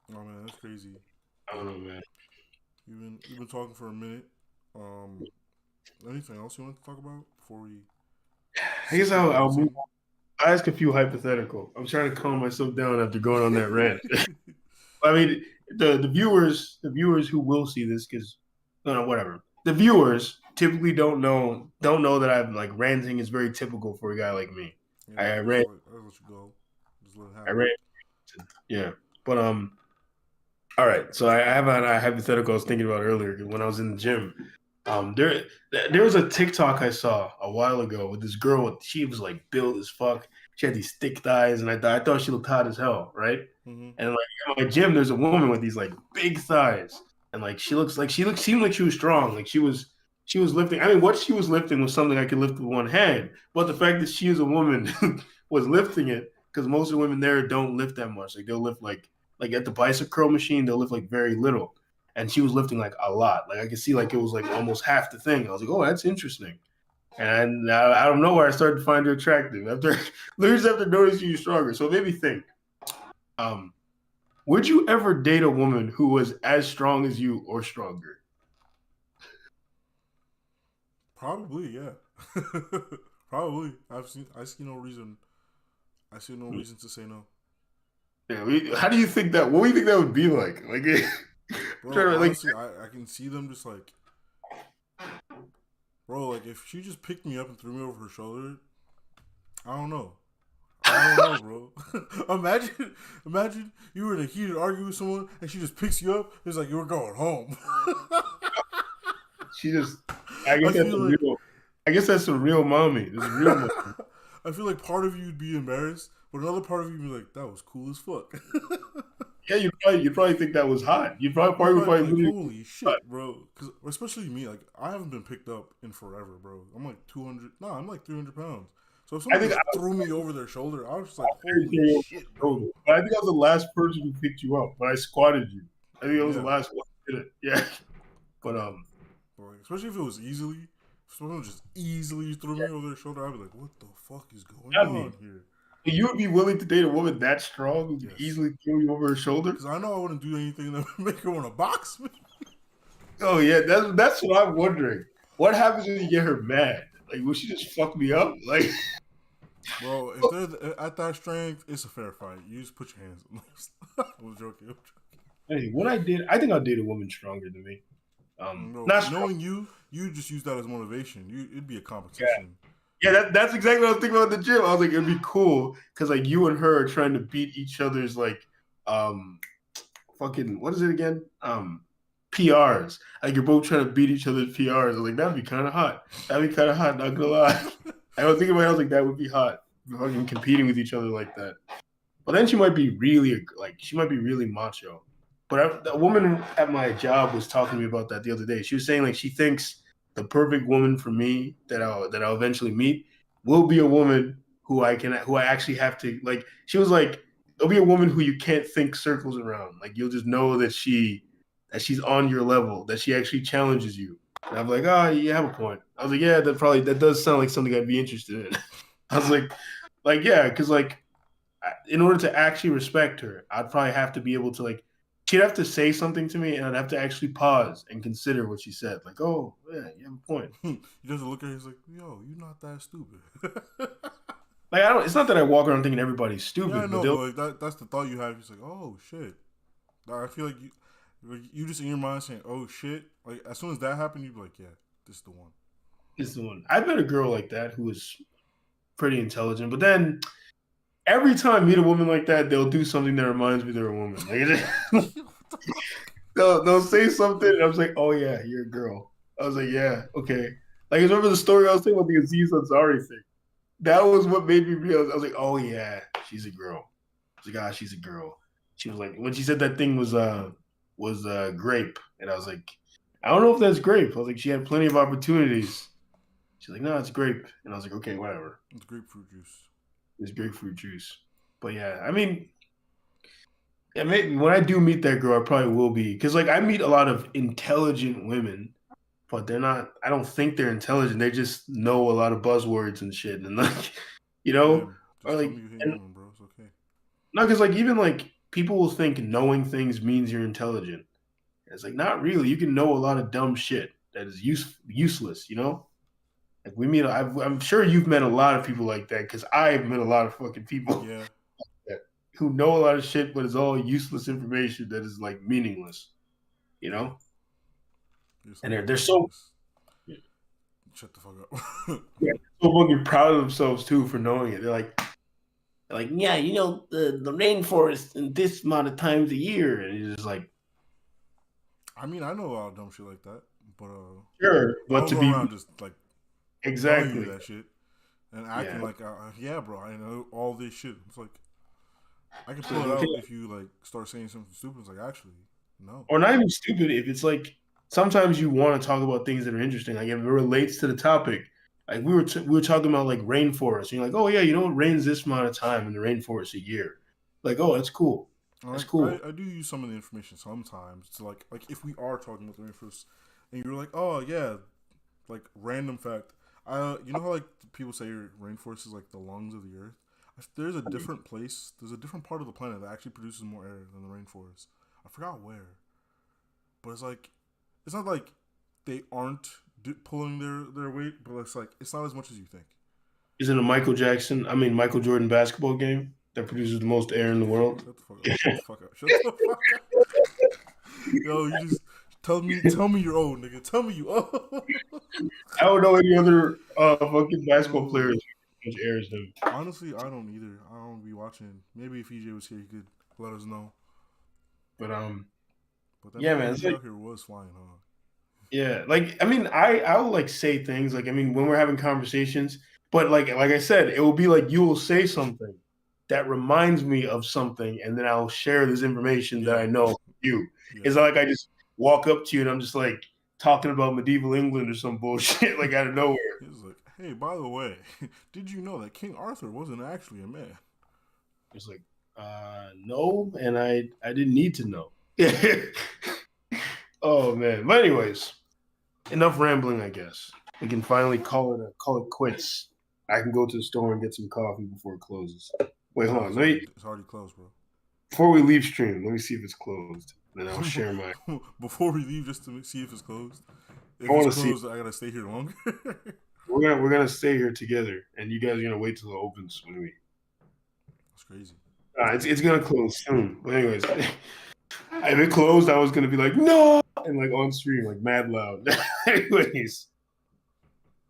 Oh man, that's crazy. I don't know, man. You've been talking for a minute. Anything else you want to talk about before we? I guess I'll move on. I ask a few hypothetical. I'm trying to calm myself down after going on that rant. I mean, the viewers who will see this, because whatever. The viewers typically don't know that I'm like ranting is very typical for a guy like me. Yeah, I ran. I'll let you go. Just let it happen. I ran. Yeah, but all right. So I have a hypothetical I was thinking about earlier when I was in the gym. There was a TikTok I saw a while ago with this girl. She was like built as fuck. she had these thick thighs, and I thought she looked hot as hell, right? Mm-hmm. And like in my gym, there's a woman with these like big thighs, and like seemed like she was strong, like she was lifting. I mean, what she was lifting was something I could lift with one hand, but the fact that she is a woman was lifting it because most of the women there don't lift that much. Like they'll lift like at the bicep curl machine, they'll lift like very little, and she was lifting like a lot. Like I could see like it was like almost half the thing. I was like, oh, that's interesting. And I don't know where I started to find her attractive after literally after noticing she was stronger. So it made me think. Um, would you ever date a woman who was as strong as you or stronger? Probably, yeah. Probably. I see no reason. I see no reason to say no. Yeah, how do you think that? What do you think that would be like? Like, Bro, trying to like, honestly, I can see them just like, bro, like if she just picked me up and threw me over her shoulder, I don't know. I don't know, bro. imagine you were in a heated argument with someone and she just picks you up. It's like you were going home. she just. I guess I that's feel a like real. I guess that's a real mommy. This is real mommy. I feel like part of you would be embarrassed, but another part of you would be like, that was cool as fuck. Yeah, you probably think that was hot. You You'd probably probably be like, really holy hot. shit, bro. Because especially me, like, I haven't been picked up in forever, bro. I'm like 200, no, I'm like 300 pounds. So if I someone think just I threw me over their shoulder, I was just like, was holy carrying shit, over bro. my shoulder. But I think I was the last person who picked you up. But I squatted you. I think I was the Yeah. last one who did it. Yeah. But But like, especially if it was easily, if someone just easily threw me over their shoulder, I'd be like, what the fuck is going I mean, on here? you would be willing to date a woman that strong who could Yes. easily throw you over her shoulder? Because I know I wouldn't do anything that would make her want to box me. Oh yeah, that's what I'm wondering. What happens when you get her mad? Like, will she just fuck me up? Like, Bro, if they're at that strength, it's a fair fight. You just put your hands on them. I'm joking. hey, what I did, I think I'll date a woman stronger than me. No, Not strong. knowing you just use that as motivation. It'd be a Yeah, competition. yeah. That's exactly what I was thinking about the gym. I was like, it'd be cool because like you and her are trying to beat each other's like, um, fucking what is it again? PRs. Like you're both trying to beat each other's PRs. I was like, that'd be kind of hot. That'd be kind of hot. Not gonna lie. I was thinking about it. I was like, that would be hot. Fucking competing with each other like that. But then she might be really like she might be really macho. But a woman at my job was talking to me about that the other day. She was saying like she thinks the perfect woman for me that I'll eventually meet will be a woman who I actually have to like. She was like, there'll be a woman who you can't think circles around. Like you'll just know that she's on your level, that she actually challenges you. And I'm like, oh, you have a point. I was like, yeah, that does sound like something I'd be interested in. I was like yeah, because like in order to actually respect her, I'd probably have to be able to like she'd have to say something to me and I'd have to actually pause and consider what she said. Like, oh yeah, you have a point. You just look at her, he's like, yo, you're not that stupid. Like I don't it's not that I walk around thinking everybody's Yeah, I stupid, but know, but like that's the thought you have. It's like, oh shit. Like, I feel like you just in your mind saying, oh shit. Like as soon as that happened, you'd be like, yeah, this is the one. it's the one. I've met a girl like that who was pretty intelligent, but then every time I meet a woman like that, they'll do something that reminds me they're a woman. Like, they'll say something, and I was like, "Oh yeah, you're a girl." I was like, "Yeah, okay." Like, remember the story I was saying about the Aziz Ansari thing? That was what made me realize. I was like, "Oh yeah, she's a girl." I was like, "Ah, she's a girl." She was like, when she said that thing was grape, and I was like, "I don't know if that's grape." I was like, "She had plenty of opportunities." She's like, "No, it's grape," and I was like, "Okay, whatever." It's grapefruit juice. It's grapefruit juice. But yeah, I mean, yeah, maybe when I do meet that girl, I probably will be because like I meet a lot of intelligent women, but they're not. I don't think they're intelligent. They just know a lot of buzzwords and shit, and like, Yeah, or just tell like, me you hate and women, bro. It's okay. not because like even like people will think knowing things means you're intelligent. It's like not really. You can know a lot of dumb shit that is useless. Like we meet. I'm sure you've met a lot of people like that because I've met a lot of fucking people Yeah. who know a lot of shit, but it's all useless information that is like meaningless, you know? You're so And they're so meaningless. Shut the fuck up. yeah, so fucking proud of themselves too for knowing it. They're like, yeah, the rainforest in this amount of times a year, and it's just like, I mean, I know a lot of dumb shit like that, but sure, I but don't to go be around just like telling you exactly, that shit. and acting Yeah. like, yeah, bro, I know all this shit. It's like I can So, pull it okay. out if you like start saying something stupid. It's like actually, no. Or not even stupid. If it's like sometimes you want to talk about things that are interesting, like if it relates to the topic. Like we were talking about like rainforest, and you're like, oh yeah, you know it rains this amount of time in the rainforest a year. Like, oh, that's cool. That's Like cool. I do use some of the information sometimes to like if we are talking about the rainforest, and you're like, oh yeah, like random fact. You know how like people say rainforest is like the lungs of the earth. There's a different place. There's a different part of the planet that actually produces more air than the rainforest. I forgot where, but it's like it's not like they aren't pulling their weight, but it's like it's not as much as you think. Is it a Michael Jordan basketball game that produces the most air in the world? Shut the fuck up! Shut the fuck up! Shut the fuck up! Yo, you just tell me you're old, nigga. Tell me you old. I don't know any other fucking basketball Yo, players who much air as him. honestly, I don't either. I don't be watching. Maybe if EJ was here, he could let us know. But But that yeah, nigga man, it's EJ like out here was flying, huh? yeah, like I mean, I'll like say things like I mean when we're having conversations, but like I said, it will be like you will say something that reminds me of something, and then I'll share this information that Yeah, I know of you. yeah. It's not like I just walk up to you and I'm just like talking about medieval England or some bullshit like out of nowhere. He was like, "Hey, by the way, did you know that King Arthur wasn't actually a man?" It's like, no, and I didn't need to know. Oh man. But anyways, enough rambling, I guess. We can finally call it quits. I can go to the store and get some coffee before it closes. Wait, hold No, on. Let me it's already closed, bro. before we leave stream, let me see if it's closed. Then I'll share my Before we leave, just to see if it's closed. I If it's want to see. closed, I gotta stay here longer. We're gonna stay here together and you guys are gonna wait till it opens when we That's crazy. it's gonna close soon. But anyways, if it closed, I was gonna be like, no, and like on stream, like mad loud. Anyways,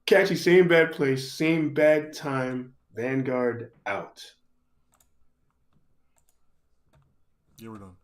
catchy, same bad place, same bad time. Vanguard out. Yeah, we're done.